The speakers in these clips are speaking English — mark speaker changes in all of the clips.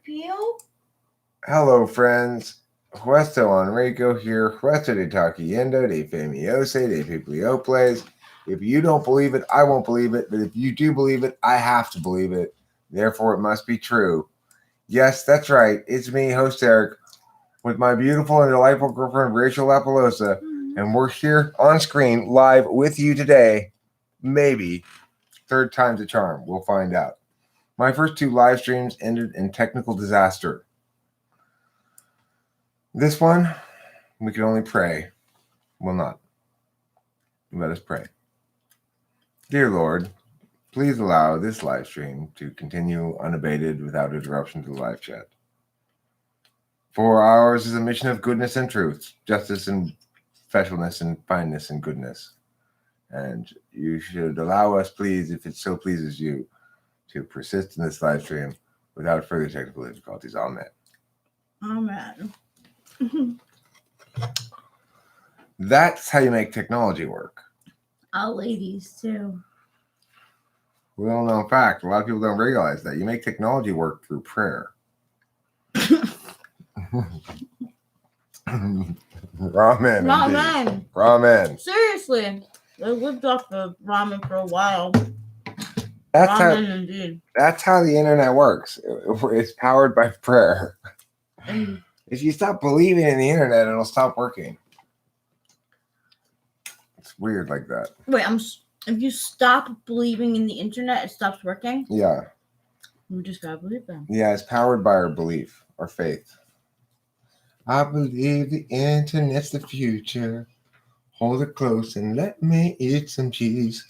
Speaker 1: Peel?
Speaker 2: Hello, friends. Puesto Enrico here. Puesto de Taquiendo, de Famiose, de Piplioples. If you don't believe it, I won't believe it. But if you do believe it, I have to believe it. Therefore, it must be true. Yes, that's right. It's me, host Eric, with my beautiful and delightful girlfriend, Rachel Lapalosa. And we're here on screen live with you today. Maybe. Third time's a charm. We'll find out. My first two live streams ended in technical disaster. This one, we can only pray. Well, not. Let us pray. Dear Lord, please allow this live stream to continue unabated without interruption to the live chat. For ours is a mission of goodness and truth, justice and specialness and fineness and goodness. And you should allow us, please, if it so pleases you, to persist in this live stream without further technical difficulties. Amen.
Speaker 1: Amen.
Speaker 2: That's how you make technology work.
Speaker 1: All ladies, too.
Speaker 2: Well known fact. A lot of people don't realize that. You make technology work through prayer. Ramen.
Speaker 1: Ramen.
Speaker 2: Ramen.
Speaker 1: Seriously. I lived off of ramen for a while.
Speaker 2: That's
Speaker 1: Ramen indeed.
Speaker 2: That's how the internet works. It's powered by prayer.
Speaker 1: And
Speaker 2: If you stop believing in the internet, it'll stop working. It's weird like that.
Speaker 1: wait, if you stop believing in the internet, it stops working?
Speaker 2: Yeah.
Speaker 1: We just gotta believe them.
Speaker 2: Yeah, it's powered by our belief, our faith. I believe the internet's the future. Hold it close and let me eat some cheese.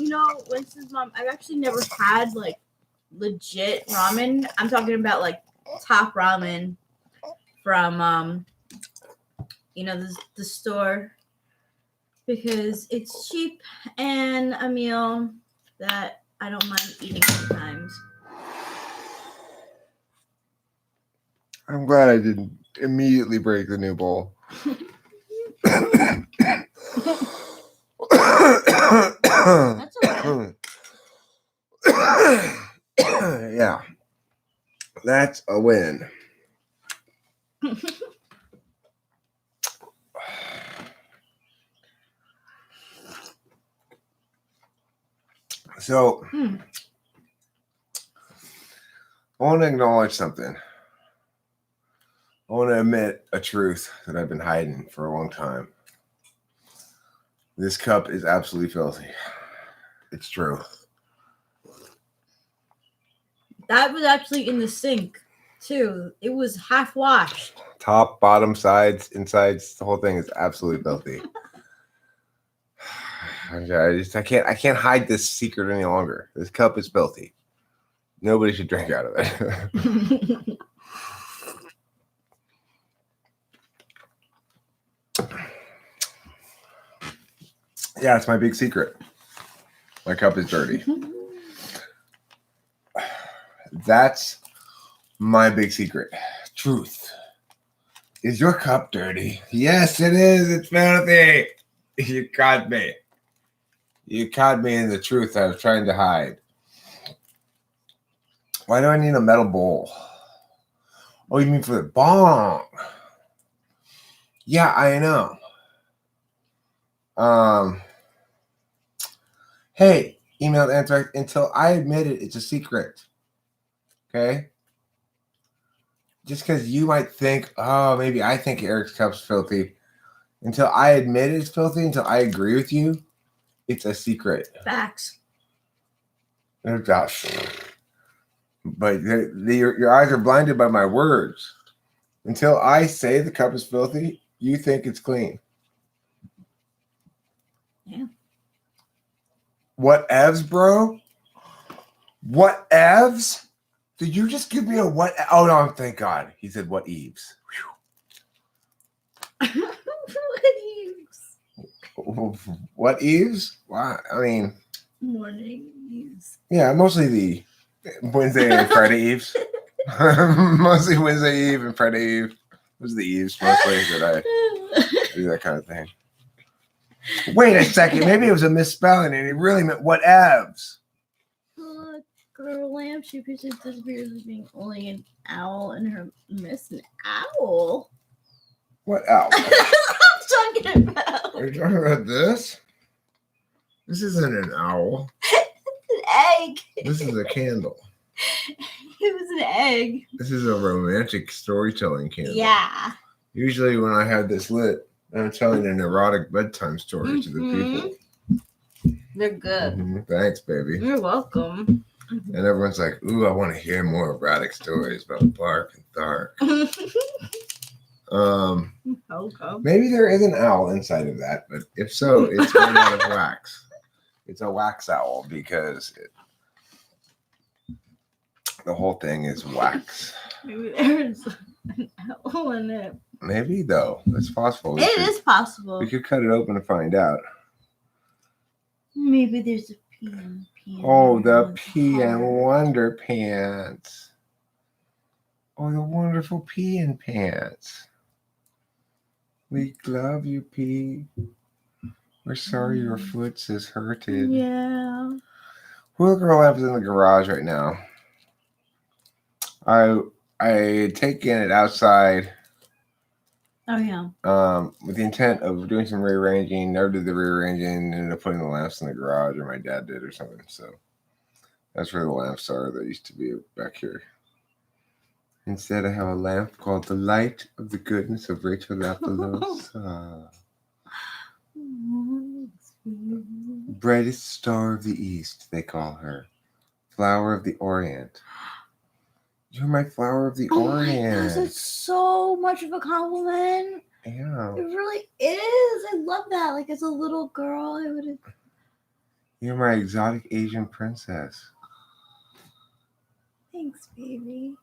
Speaker 1: You know, Winston's mom, I've actually never had like legit ramen. I'm talking about like top ramen from the store, because it's cheap and a meal that I don't mind eating sometimes.
Speaker 2: I'm glad I didn't immediately break the new bowl.
Speaker 1: That's okay.
Speaker 2: Yeah, that's a win. So, I want to acknowledge something. I want to admit a truth that I've been hiding for a long time. This cup is absolutely filthy. It's true.
Speaker 1: That was actually in the sink too. It was half washed.
Speaker 2: Top, bottom, sides, insides, the whole thing is absolutely filthy. I can't hide this secret any longer. This cup is filthy. Nobody should drink out of it. Yeah, it's my big secret. My cup is dirty. That's my big secret. Truth. Is your cup dirty? Yes, it is. It's filthy. You caught me. You caught me in the truth I was trying to hide. Why do I need a metal bowl? Oh, you mean for the bong? Yeah, I know. Hey, emailed Anthrax, until I admit it, it's a secret. Okay? Just because you might think, oh, maybe I think Eric's cup's filthy. Until I admit it's filthy, until I agree with you, it's a secret.
Speaker 1: Facts.
Speaker 2: Josh. But your eyes are blinded by my words. Until I say the cup is filthy, you think it's clean.
Speaker 1: Yeah.
Speaker 2: What evs, bro? What evs? Did you just give me a what? Oh, no, thank God. He said, what eves?
Speaker 1: What eves?
Speaker 2: What eves? Wow. I mean,
Speaker 1: Morning eves.
Speaker 2: Yeah, mostly the Wednesday and Friday eves. Mostly Wednesday Eve and Friday Eve. was the eaves mostly that I do that kind of thing. Wait a second, maybe it was a misspelling and he really meant whatevs.
Speaker 1: Girl lamp, she pictures disappears as being only an owl and her miss an owl.
Speaker 2: What owl?
Speaker 1: I'm talking about.
Speaker 2: Are you talking about this? This isn't an owl.
Speaker 1: An egg.
Speaker 2: This is a candle.
Speaker 1: It was an egg.
Speaker 2: This is a romantic storytelling candle.
Speaker 1: Yeah.
Speaker 2: Usually when I have this lit, I'm telling an erotic bedtime story to the people.
Speaker 1: They're good.
Speaker 2: Thanks, baby.
Speaker 1: You're welcome.
Speaker 2: And everyone's like, ooh, I want to hear more erotic stories about Bark and Thark. Maybe there is an owl inside of that, but if so, it's made out of wax. It's a wax owl because the whole thing is wax.
Speaker 1: Maybe there's an owl in it.
Speaker 2: Maybe though, it's possible.
Speaker 1: It is possible.
Speaker 2: We could cut it open to find out.
Speaker 1: Maybe there's a pea and pea.
Speaker 2: Oh, the pea and wonder pants. Oh, the wonderful pea and pants. We love you, Pea. We're sorry your foot is hurted.
Speaker 1: Yeah.
Speaker 2: Well, the girl lamp is in the garage right now. I had taken it outside.
Speaker 1: Oh yeah.
Speaker 2: With the intent of doing some rearranging. Never did the rearranging. Ended up putting the lamps in the garage, or my dad did, or something. So that's where the lamps are. They used to be back here. Instead, I have a lamp called the Light of the Goodness of Rachel Lapalosa. Brightest star of the East, they call her. Flower of the Orient. You're my flower of the Orient.
Speaker 1: My gosh, that's so much of a compliment.
Speaker 2: Yeah.
Speaker 1: It really is. I love that. Like as a little girl, I would have.
Speaker 2: You're my exotic Asian princess.
Speaker 1: Thanks, baby.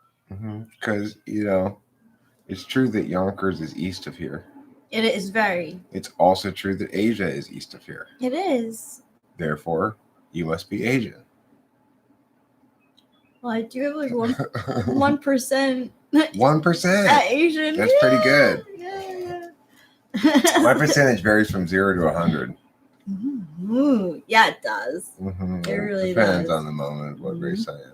Speaker 2: Because, it's true that Yonkers is east of here.
Speaker 1: It is very.
Speaker 2: It's also true that Asia is east of here.
Speaker 1: It is.
Speaker 2: Therefore, you must be Asian.
Speaker 1: Well, I do have like 1%.
Speaker 2: 1%.
Speaker 1: Asian.
Speaker 2: That's pretty good.
Speaker 1: Yeah.
Speaker 2: My percentage varies from 0 to 100.
Speaker 1: Yeah, it does.
Speaker 2: It
Speaker 1: really
Speaker 2: depends
Speaker 1: does.
Speaker 2: on the moment what race I am.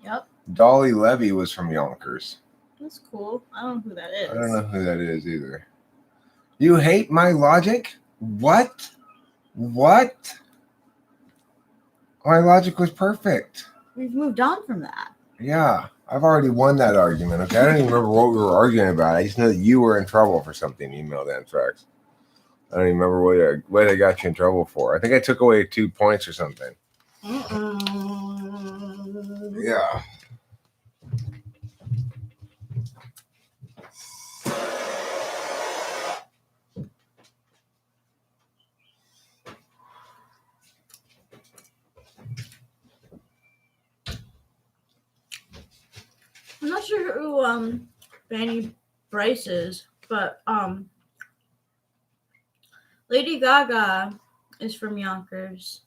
Speaker 1: Yep.
Speaker 2: Dolly Levy was from Yonkers.
Speaker 1: That's cool. I don't know who that is.
Speaker 2: I don't know who that is either. You hate my logic? What? My logic was perfect.
Speaker 1: We've moved on from that.
Speaker 2: Yeah, I've already won that argument. Okay, I don't even remember what we were arguing about. I just know that you were in trouble for something. Emailed Anthrax. I don't even remember what I got you in trouble for. I think I took away 2 points or something. Yeah.
Speaker 1: I'm not sure who Fanny Bryce is, but Lady Gaga is from Yonkers.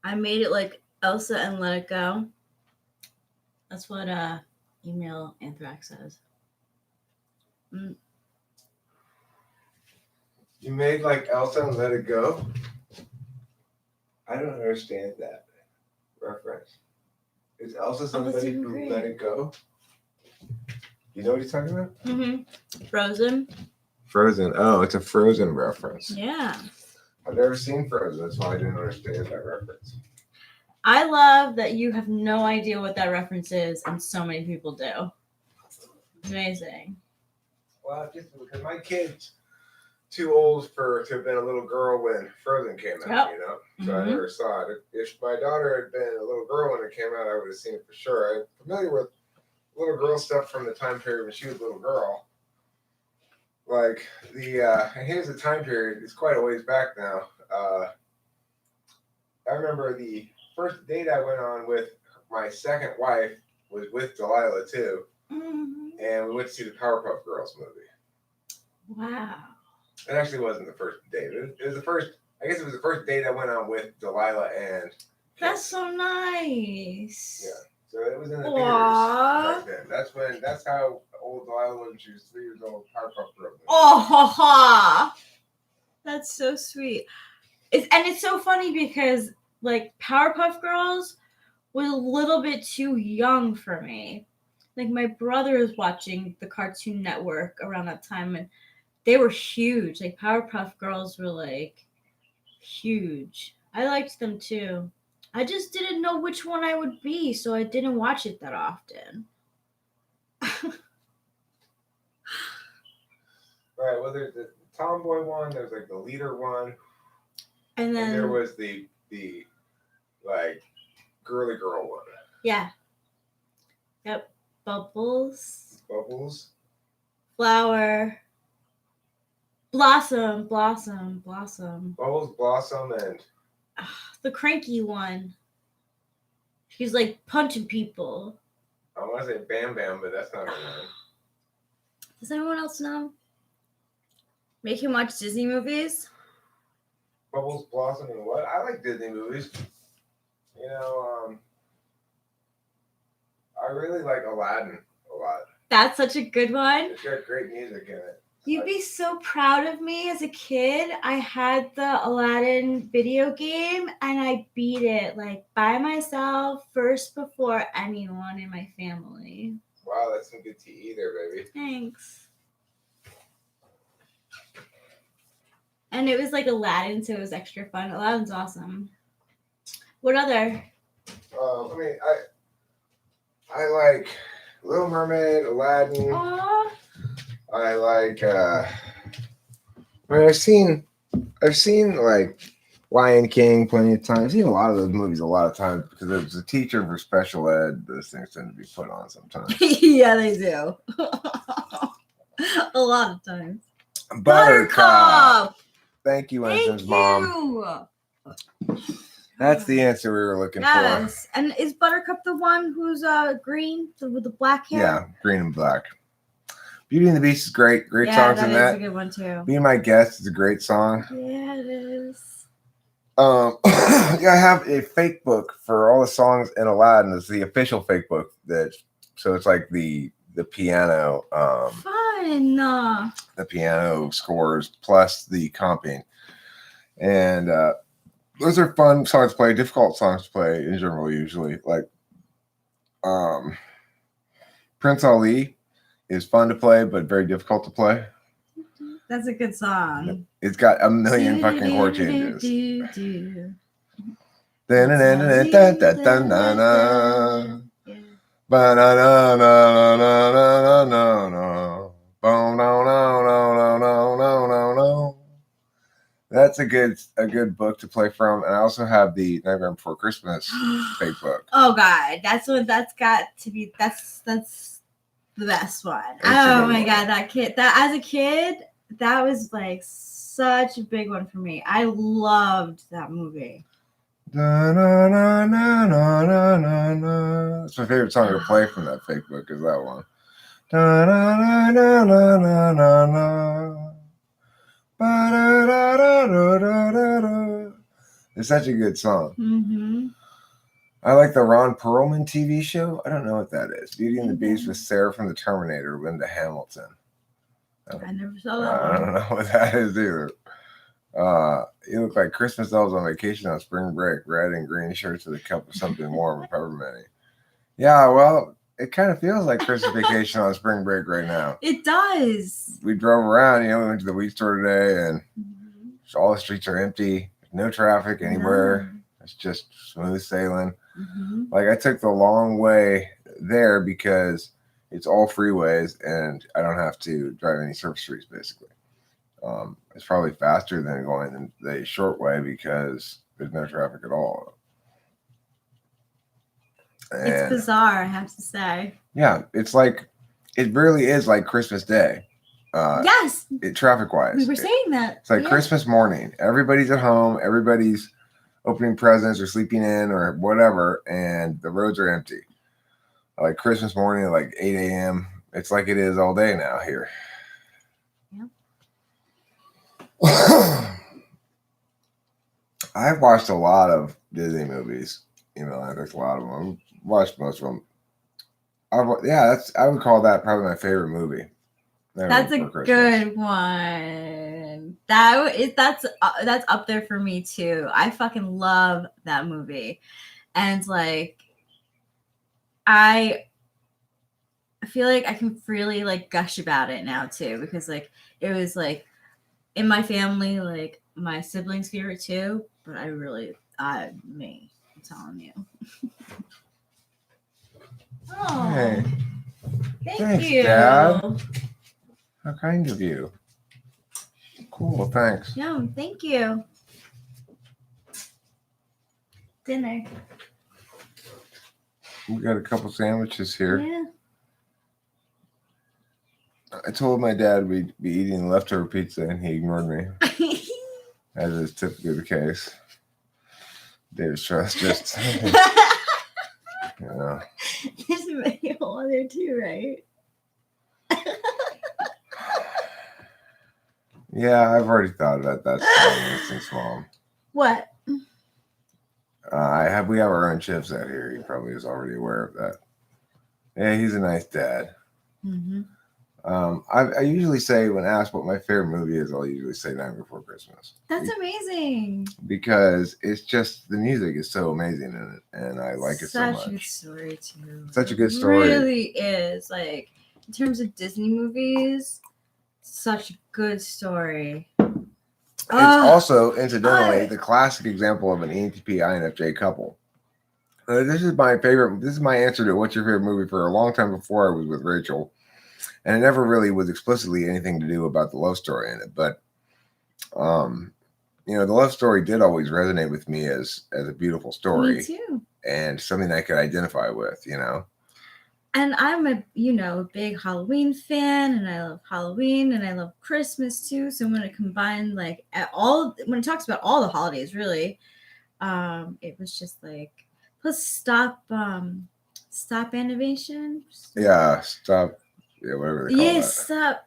Speaker 1: I made it like Elsa and Let It Go. That's what email Anthrax says.
Speaker 2: You made like Elsa and Let It Go? I don't understand that reference. Is Elsa somebody who let it go? You know what he's talking about?
Speaker 1: Frozen.
Speaker 2: Frozen. Oh, it's a Frozen reference.
Speaker 1: Yeah.
Speaker 2: I've never seen Frozen. That's why I didn't understand that reference.
Speaker 1: I love that you have no idea what that reference is, and so many people do. Amazing.
Speaker 2: Well, just because my kid's too old to have been a little girl when Frozen came out, So I never saw it. If my daughter had been a little girl when it came out, I would have seen it for sure. I'm familiar with little girl stuff from the time period when she was a little girl. Like here's the time period. It's quite a ways back now. I remember the first date I went on with my second wife was with Delilah too, and we went to see the Powerpuff Girls movie.
Speaker 1: Wow.
Speaker 2: It actually wasn't the first date. It was the first. I guess it was the first date I went on with Delilah and
Speaker 1: That's so nice.
Speaker 2: Yeah. So it was in the
Speaker 1: Aww.
Speaker 2: theaters back then. That's how old Lila was when she was 3 years old. Powerpuff Girls.
Speaker 1: Oh, ha, ha. That's so sweet. It's so funny because like Powerpuff Girls was a little bit too young for me. Like my brother was watching the Cartoon Network around that time, and they were huge. Like Powerpuff Girls were like huge. I liked them too. I just didn't know which one I would be, so I didn't watch it that often.
Speaker 2: Right. Well, there's the tomboy one. There's like the leader one,
Speaker 1: And then
Speaker 2: and there was the like girly girl one.
Speaker 1: Yeah. Yep. Bubbles.
Speaker 2: Bubbles.
Speaker 1: Flower. Blossom.
Speaker 2: Bubbles, Blossom, and
Speaker 1: The cranky one. She's like punching people.
Speaker 2: I want to say Bam Bam, but that's not her name.
Speaker 1: Does anyone else know? Make him watch Disney movies?
Speaker 2: Bubbles, Blossom, and what? I like Disney movies. You know, I really like Aladdin a lot.
Speaker 1: That's such a good one.
Speaker 2: It's got great music in it.
Speaker 1: You'd be so proud of me as a kid. I had the Aladdin video game and I beat it like by myself first before anyone in my family.
Speaker 2: Wow, that's some good to eat there, baby.
Speaker 1: Thanks. And it was like Aladdin, so it was extra fun. Aladdin's awesome. What other?
Speaker 2: I mean, I like Little Mermaid, Aladdin.
Speaker 1: Aww.
Speaker 2: I like. I mean, I've seen like Lion King plenty of times. I've seen a lot of those movies a lot of times because as a teacher for special ed, those things tend to be put on sometimes.
Speaker 1: Yeah, they do. A lot of times.
Speaker 2: Buttercup. Thank you,
Speaker 1: Thank
Speaker 2: Ensign's
Speaker 1: you.
Speaker 2: mom. That's the answer we were looking
Speaker 1: Yes. And is Buttercup the one who's green with the black
Speaker 2: for.
Speaker 1: hair?
Speaker 2: Yeah, green and black. Beauty and the Beast is great. Great
Speaker 1: Yeah,
Speaker 2: songs in
Speaker 1: that is
Speaker 2: that.
Speaker 1: a good one too.
Speaker 2: Be My Guest is a great song.
Speaker 1: Yeah, it is.
Speaker 2: Yeah, I have a fake book for all the songs in Aladdin. It's the official fake book so it's like the piano
Speaker 1: Fun.
Speaker 2: the piano scores plus the comping. And those are fun songs to play, difficult songs to play in general usually. Like Prince Ali is fun to play but very difficult to play.
Speaker 1: That's a good song.
Speaker 2: It's got a million fucking chord changes. That's a good book to play from. And I also have the Nightmare Before Christmas fake book.
Speaker 1: Oh God, that's got to be that's the best one.
Speaker 2: It's a
Speaker 1: Oh
Speaker 2: good
Speaker 1: my
Speaker 2: one.
Speaker 1: God, that as a kid, that was like such a big one for me. I loved that movie.
Speaker 2: That's my favorite song to play from that fake book is that one. It's such a good song.
Speaker 1: Mm-hmm.
Speaker 2: I like the Ron Perlman TV show. I don't know what that is. Beauty and the Beast with Sarah from the Terminator, Linda Hamilton.
Speaker 1: I never saw that
Speaker 2: I
Speaker 1: one.
Speaker 2: don't know what that is either. You look like Christmas dolls on vacation on spring break, red and green shirts with a cup of something warm and peppermint. Yeah, well, it kind of feels like Christmas vacation on spring break right now.
Speaker 1: It does.
Speaker 2: We drove around, we went to the weed store today, and all the streets are empty. No traffic anywhere.
Speaker 1: No.
Speaker 2: It's just smooth sailing.
Speaker 1: Mm-hmm.
Speaker 2: Like I took the long way there because it's all freeways and I don't have to drive any surface streets basically. It's probably faster than going the short way because there's no traffic at all. And
Speaker 1: It's bizarre, I have to say.
Speaker 2: yeah, it's like it really is like Christmas Day.
Speaker 1: Yes,
Speaker 2: Traffic wise.
Speaker 1: we were saying that.
Speaker 2: It's like Christmas morning. Everybody's at home. Everybody's opening presents or sleeping in or whatever, and the roads are empty. Like Christmas morning at like 8 a.m. It's like it is all day now here.
Speaker 1: Yeah.
Speaker 2: I've watched a lot of Disney movies. You know, there's a lot of them. I've watched most of them. I would call that probably my favorite movie.
Speaker 1: That's a good one. That's up there for me too. I fucking love that movie, and like I feel like I can freely like gush about it now too, because like it was like in my family, like my siblings' favorite too. But I'm telling you. Oh,
Speaker 2: Hey,
Speaker 1: thanks, you,
Speaker 2: Dad. How kind of you. Cool, thanks.
Speaker 1: Yum, thank you. Dinner.
Speaker 2: We got a couple sandwiches here.
Speaker 1: Yeah.
Speaker 2: I told my dad we'd be eating leftover pizza, and he ignored me, as is typically the case. David's trust just, you know.
Speaker 1: There's a whole other too, right?
Speaker 2: Yeah, I've already thought about that since Mom.
Speaker 1: What?
Speaker 2: We have our own chefs out here. He probably is already aware of that. Yeah, he's a nice dad.
Speaker 1: Mm-hmm.
Speaker 2: I usually say, when asked what my favorite movie is, I'll usually say Night Before Christmas.
Speaker 1: That's amazing.
Speaker 2: Because it's just, the music is so amazing in it, and I like it so much.
Speaker 1: Such a good story too.
Speaker 2: Such a good story.
Speaker 1: It really is. Like in terms of Disney movies, such a good story.
Speaker 2: It's also, incidentally, the classic example of an ENTP INFJ couple. This is my favorite. This is my answer to what's your favorite movie for a long time before I was with Rachel. And it never really was explicitly anything to do about the love story in it. But, you know, the love story did always resonate with me as a beautiful story.
Speaker 1: Me too.
Speaker 2: And something I could identify with, you know.
Speaker 1: And I'm a big Halloween fan, and I love Halloween, and I love Christmas too. So when it combined when it talks about all the holidays, really, it was just like, plus stop animation.
Speaker 2: Yeah, stop. Yeah, whatever they call that.
Speaker 1: Stop.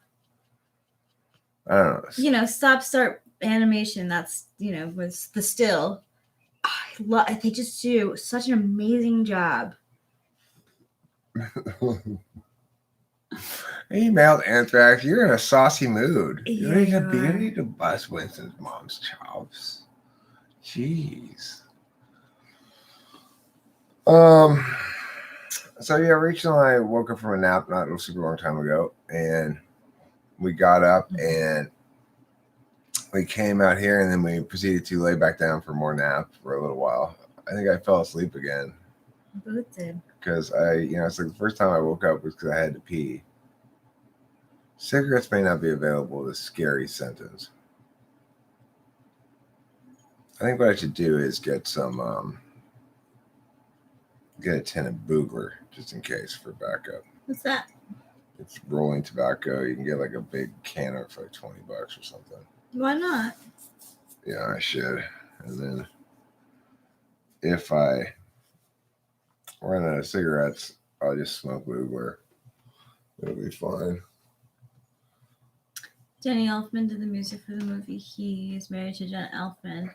Speaker 2: I don't know.
Speaker 1: Stop start animation. That's was the still. They just do such an amazing job.
Speaker 2: Emailed Anthrax, you're in a saucy mood.
Speaker 1: Yeah,
Speaker 2: you need to bust Winston's mom's chops. Jeez. So yeah, Rachel and I woke up from a nap not a super long time ago, and we got up and we came out here, and then we proceeded to lay back down for more nap for a little while. I think I fell asleep again.
Speaker 1: Both did.
Speaker 2: Because it's like the first time I woke up was because I had to pee. Cigarettes may not be available, this scary sentence. I think what I should do is get some, get a tin of Boogler, just in case, for backup.
Speaker 1: What's that?
Speaker 2: It's rolling tobacco. You can get like a big can of it for like $20 or something.
Speaker 1: Why not?
Speaker 2: Yeah, I should. And then if I run out of cigarettes, I'll just smoke Boogler. It'll be fine.
Speaker 1: Danny Elfman did the music for the movie. He is married to Jen Elfman.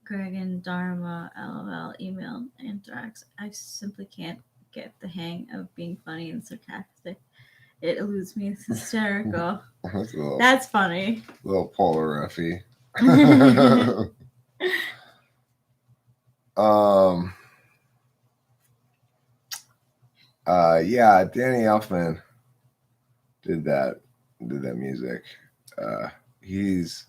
Speaker 1: Greg and Dharma, LOL, email, Anthrax. I simply can't get the hang of being funny and sarcastic. It eludes me. It's hysterical. That's funny.
Speaker 2: Little Polar Ruffy. Yeah, Danny Elfman did that music. He's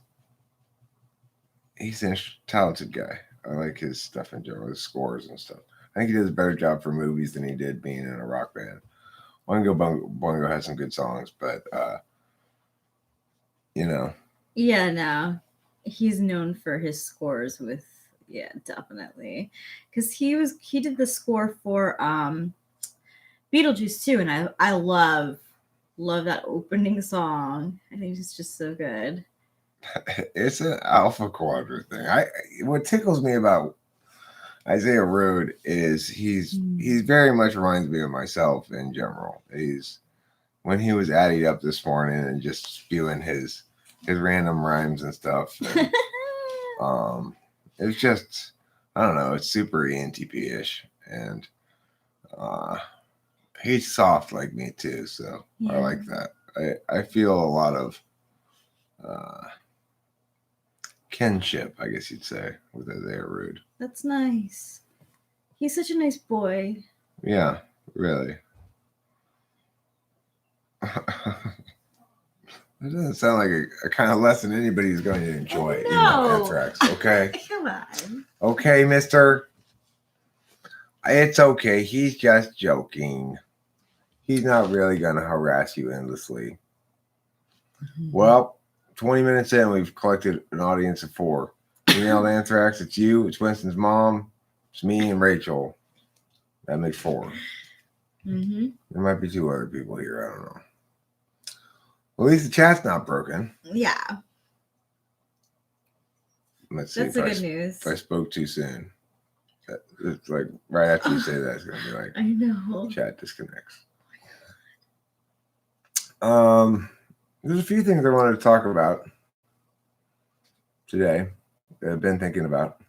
Speaker 2: a talented guy. I like his stuff in general, his scores and stuff. I think he does a better job for movies than he did being in a rock band. Boingo Boingo has some good songs, but
Speaker 1: Yeah, no. He's known for his scores with definitely. Because he did the score for Beetlejuice too, and I love that opening song. I think it's just so good.
Speaker 2: It's an Alpha Quadrant thing. What tickles me about Isaiah Road is he's very much reminds me of myself in general. When he was adding up this morning and just spewing his random rhymes and stuff. And, it's just I don't know. It's super ENTP-ish, and he's soft like me too. So I like that. I feel a lot of kinship, I guess you'd say, with they're rude.
Speaker 1: That's nice. He's such a nice boy.
Speaker 2: Yeah, really. It doesn't sound like a kind of lesson anybody's going to enjoy.
Speaker 1: No.
Speaker 2: Anthrax, okay?
Speaker 1: Come on.
Speaker 2: Okay, mister. It's okay. He's just joking. He's not really going to harass you endlessly. Well, 20 minutes in, we've collected an audience of 4. You nailed Anthrax. It's you. It's Winston's mom. It's me and Rachel. That makes 4.
Speaker 1: Mm-hmm.
Speaker 2: There might be 2 other people here. I don't know. Well, at least the chat's not broken.
Speaker 1: Yeah.
Speaker 2: Let's see.
Speaker 1: That's the good news.
Speaker 2: If I spoke too soon, it's like right after you say that, it's gonna be like,
Speaker 1: I know.
Speaker 2: Chat disconnects. There's a few things I wanted to talk about today that I've been thinking about.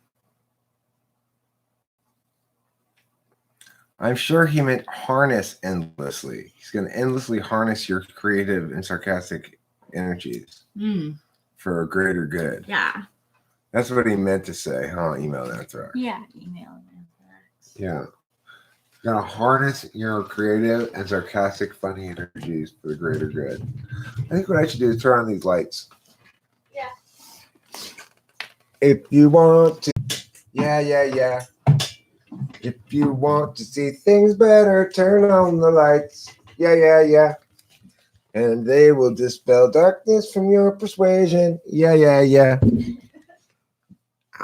Speaker 2: I'm sure he meant harness endlessly. He's going to endlessly harness your creative and sarcastic energies for a greater good.
Speaker 1: Yeah.
Speaker 2: That's what he meant to say, huh? Email Anthrax.
Speaker 1: Yeah, email Anthrax.
Speaker 2: Yeah. You're going to harness your creative and sarcastic, funny energies for the greater good. I think what I should do is turn on these lights.
Speaker 1: Yeah.
Speaker 2: If you want to. Yeah. If you want to see things better, turn on the lights. Yeah. And they will dispel darkness from your persuasion. Yeah.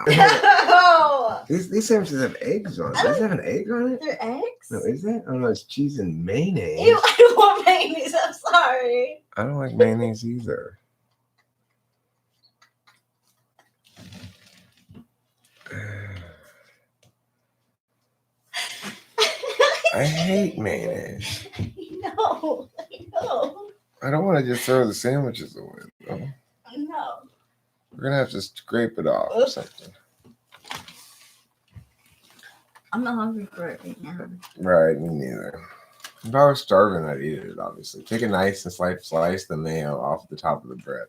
Speaker 1: No!
Speaker 2: These sandwiches have eggs on it. Does it have an egg on it?
Speaker 1: They're eggs?
Speaker 2: No, is that? Oh, no, it's cheese and mayonnaise.
Speaker 1: Ew, I don't want mayonnaise. I'm sorry.
Speaker 2: I don't like mayonnaise either. I hate mayonnaise.
Speaker 1: No, I know.
Speaker 2: I don't want to just throw the sandwiches away, though.
Speaker 1: No.
Speaker 2: We're going to have to scrape it off or something.
Speaker 1: I'm not hungry for it right now.
Speaker 2: Right, me neither. If I was starving, I'd eat it, obviously. Take a knife and slice the mayo off the top of the bread.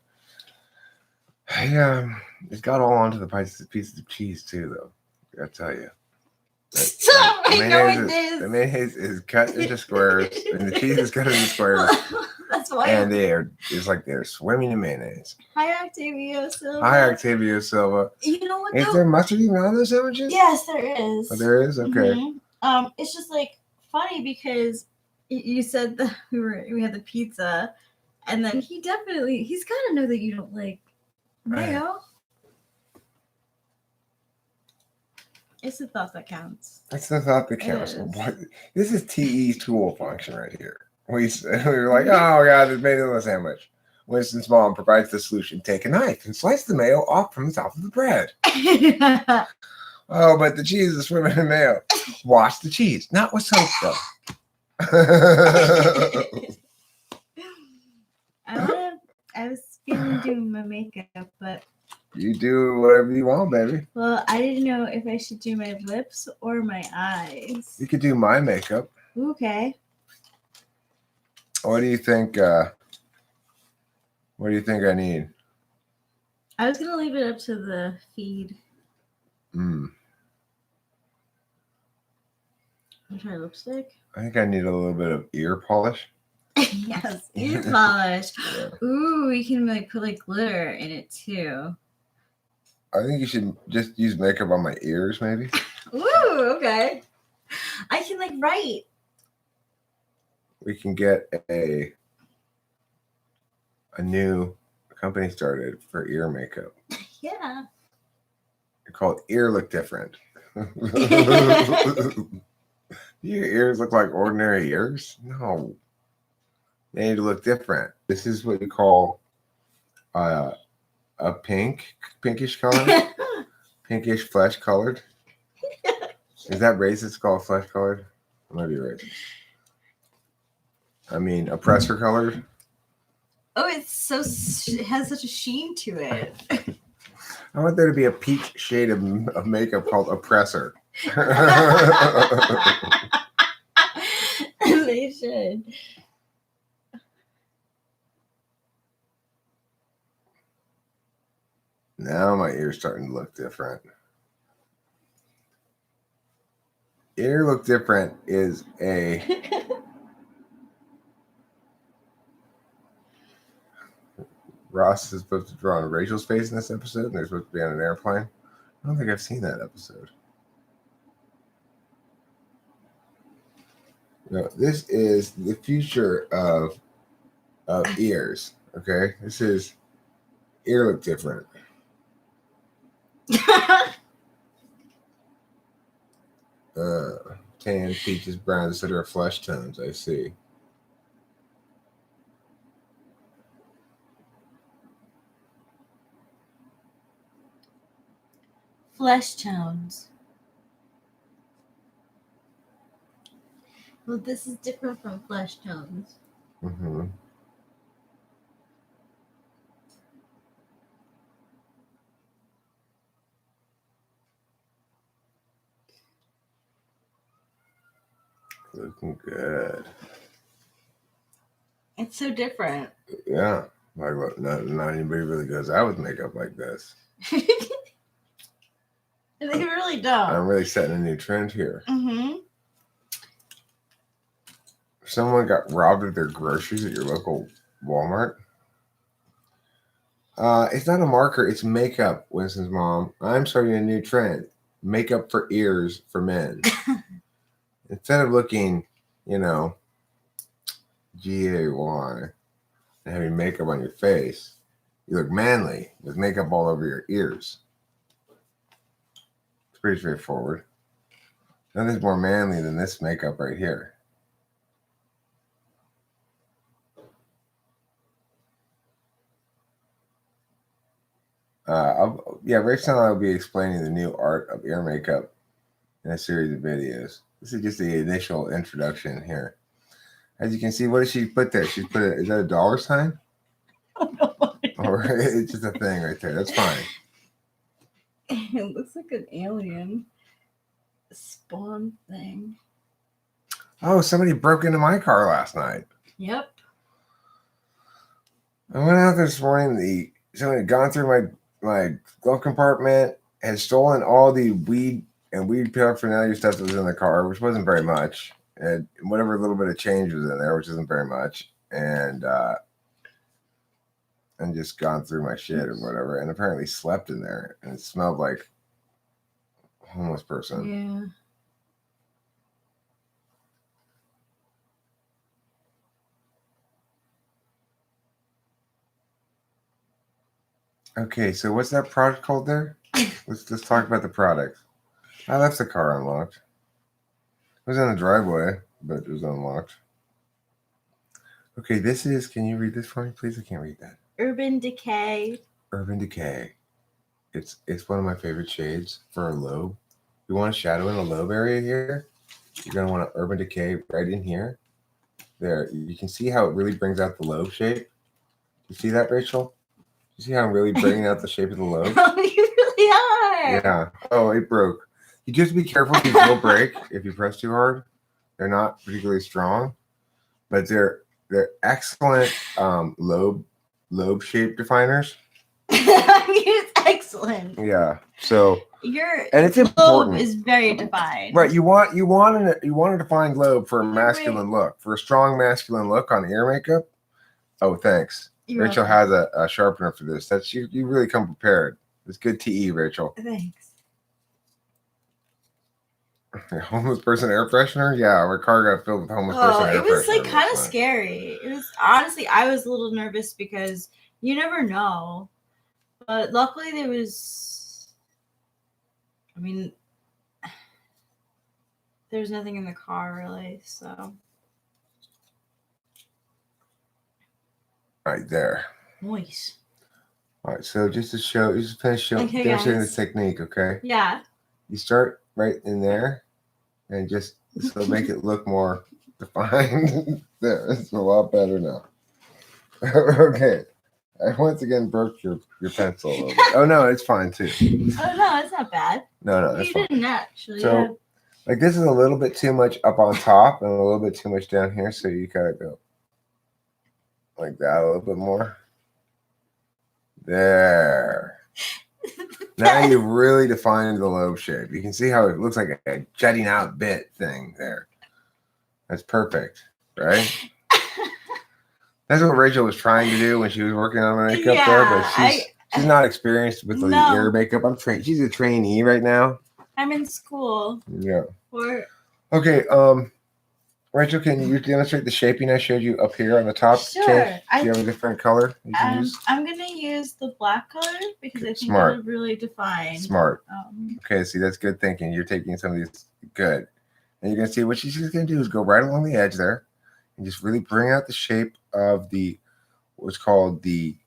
Speaker 2: It's got all onto the pieces of cheese, too, though. I gotta tell you.
Speaker 1: Stop! I know it is.
Speaker 2: The mayonnaise is cut into squares, and the cheese is cut into squares.
Speaker 1: That's why.
Speaker 2: And it's like they're swimming in mayonnaise.
Speaker 1: Hi, Octavio Silva.
Speaker 2: Hi, Octavio Silva.
Speaker 1: You know what?
Speaker 2: Is there mustard even on those sandwiches?
Speaker 1: Yes, there is.
Speaker 2: Oh, there is? Okay.
Speaker 1: Mm-hmm. It's just like funny because you said that we had the pizza, and then he's got to know that you don't like mayo. It's the thought that counts.
Speaker 2: It's the thought that counts. This is TE's tool function right here. We were like, oh, God, there's mayo on the sandwich. Winston's mom provides the solution. Take a knife and slice the mayo off from the top of the bread. Oh, but the cheese is swimming in mayo. Wash the cheese. Not with soap, though.
Speaker 1: I was feeling doing my makeup, but...
Speaker 2: You do whatever you want, baby.
Speaker 1: Well, I didn't know if I should do my lips or my eyes.
Speaker 2: You could do my makeup.
Speaker 1: Okay.
Speaker 2: What do you think? What do you think I need?
Speaker 1: I was gonna leave it up to the feed.
Speaker 2: Want
Speaker 1: to try lipstick?
Speaker 2: I think I need a little bit of ear polish.
Speaker 1: Yes, ear polish.
Speaker 2: Yeah.
Speaker 1: Ooh, we can put glitter in it too.
Speaker 2: I think you should just use makeup on my ears, maybe.
Speaker 1: Ooh, okay. I can write.
Speaker 2: We can get a new company started for ear makeup.
Speaker 1: Yeah.
Speaker 2: It's called Ear Look Different. Your ears look like ordinary ears? No. They need to look different. This is what you call a pinkish color. Pinkish flesh colored. Is that racist called flesh colored? It might be racist. I mean, oppressor colored.
Speaker 1: Oh, it has such a sheen to it.
Speaker 2: I want there to be a peach shade of makeup called Oppressor.
Speaker 1: They should.
Speaker 2: Now my ear's starting to look different. Ear look different is a Ross is supposed to draw on Rachel's face in this episode, and they're supposed to be on an airplane. I don't think I've seen that episode. No, this is the future of ears. Okay, this is ear look different. Tan, peaches, browns, that are flesh tones. I see.
Speaker 1: Flesh tones. Well, this is different from flesh tones.
Speaker 2: Mm-hmm. Looking good.
Speaker 1: It's so different.
Speaker 2: Yeah. Like what? Not anybody really goes out with makeup like this.
Speaker 1: They really don't.
Speaker 2: I'm really setting a new trend here.
Speaker 1: Mm-hmm.
Speaker 2: Someone got robbed of their groceries at your local Walmart. It's not a marker, it's makeup, Winston's mom. I'm starting a new trend. Makeup for ears for men. Instead of looking, GAY and having makeup on your face, you look manly with makeup all over your ears. It's pretty straightforward. Nothing's more manly than this makeup right here. Rachel and I will be explaining the new art of ear makeup in a series of videos. This is just the initial introduction here. As you can see, what did she put there? She put is that a dollar sign? Or it's just a thing right there. That's fine.
Speaker 1: It looks like an alien spawn thing.
Speaker 2: Oh, somebody broke into my car last night.
Speaker 1: Yep.
Speaker 2: I went out this morning. Someone had gone through my glove compartment, had stolen all the weed and weed paraphernalia stuff that was in the car, which wasn't very much, and whatever little bit of change was in there, which isn't very much, and just gone through my shit or whatever, and apparently slept in there, and it smelled like a homeless person. Yeah. Okay, so what's that product called there? Let's talk about the product. I left the car unlocked. It was in the driveway, but it was unlocked. Okay, this is, can you read this for me, please? I can't read that.
Speaker 1: Urban Decay.
Speaker 2: Urban Decay. It's one of my favorite shades for a lobe. You want a shadow in the lobe area here? You're going to want an Urban Decay right in here. There, you can see how it really brings out the lobe shape. You see that, Rachel? You see how I'm really bringing out the shape of the lobe?
Speaker 1: Oh, you really are.
Speaker 2: Yeah. Oh, it broke. You just be careful, these will break if you press too hard. They're not particularly strong, but they're excellent lobe shape definers.
Speaker 1: It's excellent.
Speaker 2: Yeah. So
Speaker 1: and it's important. Lobe is very defined.
Speaker 2: Right. You want a defined lobe for a masculine look, for a strong masculine look on ear makeup. Oh, thanks. Rachel has a sharpener for this. That's you really come prepared. It's good TE, Rachel.
Speaker 1: Thanks.
Speaker 2: Homeless person air freshener? Yeah, our car got filled with homeless person air freshener.
Speaker 1: It was like kind of scary. It was honestly, I was a little nervous because you never know. But luckily there was, there's nothing in the car really, so.
Speaker 2: Right there.
Speaker 1: Nice.
Speaker 2: All right, so just to finish demonstrating the technique, okay?
Speaker 1: Yeah.
Speaker 2: You start right in there and just so make it look more defined. There, it's a lot better now. Okay. I once again broke your pencil a little bit. Oh no, it's fine too.
Speaker 1: Oh no, it's not bad.
Speaker 2: No, that's
Speaker 1: You
Speaker 2: fine.
Speaker 1: didn't actually.
Speaker 2: So,
Speaker 1: Yeah.
Speaker 2: like this is a little bit too much up on top and a little bit too much down here, so you gotta go like that a little bit more. There. Now you've really defined the lobe shape. You can see how it looks like a jutting out bit thing there. That's perfect, right? That's what Rachel was trying to do when she was working on her makeup there, but she's not experienced with the ear makeup. I'm trained. She's a trainee right now.
Speaker 1: I'm in school.
Speaker 2: Yeah.
Speaker 1: Okay.
Speaker 2: Rachel, can you demonstrate the shaping I showed you up here on the top?
Speaker 1: Sure.
Speaker 2: Do you have a different color you can use?
Speaker 1: I'm gonna use the black color because I think
Speaker 2: Smart.
Speaker 1: it'll really define.
Speaker 2: Smart. Okay, see, that's good thinking. You're taking some of these good. And you're gonna see what she's gonna do is go right along the edge there and just really bring out the shape of what's called the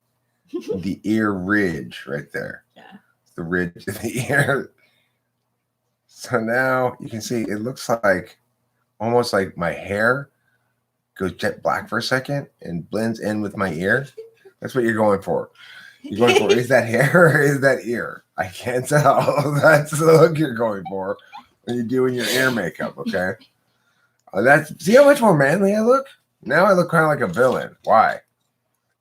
Speaker 2: ear ridge right there.
Speaker 1: Yeah.
Speaker 2: The ridge of the ear. So now you can see it looks like almost like my hair goes jet black for a second and blends in with my ear. That's what you're going for. You're going for, is that hair or is that ear? I can't tell. That's the look you're going for when you're doing your ear makeup, okay? See how much more manly I look? Now I look kind of like a villain. Why?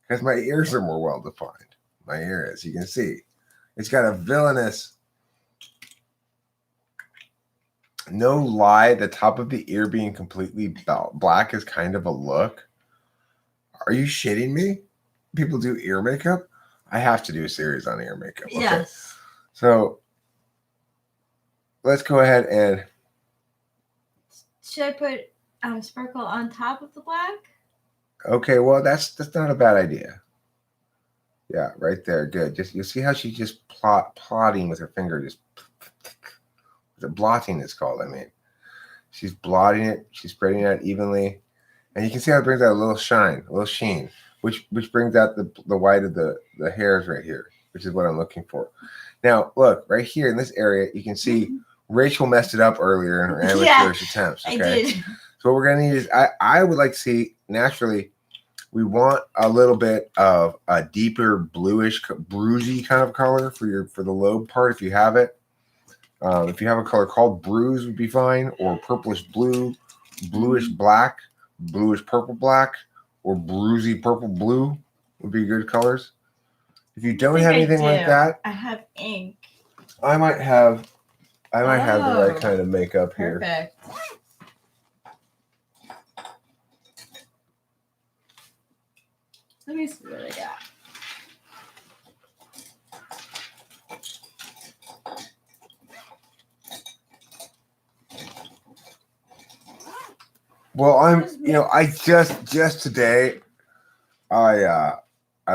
Speaker 2: Because my ears are more well defined. My ear is, you can see. It's got a villainous, no lie, the top of the ear being completely black is kind of a look. Are you shitting me? People do ear makeup? I have to do a series on ear makeup. Okay?
Speaker 1: Yes.
Speaker 2: So let's go ahead and.
Speaker 1: Should I put sparkle on top of the black?
Speaker 2: Okay, well that's not a bad idea. Yeah, right there, good. Just you see how she's just plotting with her finger, just the blotting is called. I mean, she's blotting it. She's spreading it out evenly, and you can see how it brings out a little shine, a little sheen, which brings out the white of the hairs right here, which is what I'm looking for. Now, look right here in this area, you can see Rachel messed it up earlier in her amateurish attempts. Okay,
Speaker 1: I did.
Speaker 2: So what we're gonna need is I would like to see naturally. We want a little bit of a deeper bluish, bruisey kind of color for the lobe part if you have it. If you have a color called bruise would be fine, or purplish blue, bluish black, bluish purple black, or bruisey purple blue would be good colors. If you don't have anything like that,
Speaker 1: I have ink.
Speaker 2: I might have the right kind of makeup here.
Speaker 1: Perfect. Let me see what I got.
Speaker 2: Well, I just today, I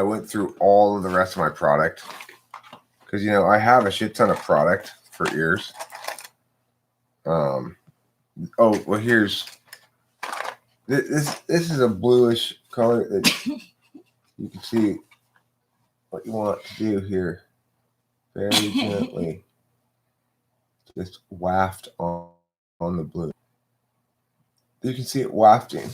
Speaker 2: went through all of the rest of my product because I have a shit ton of product for ears. Oh well, here's this is a bluish color that you can see what you want to do here. Very gently, just waft on the blue. You can see it wafting.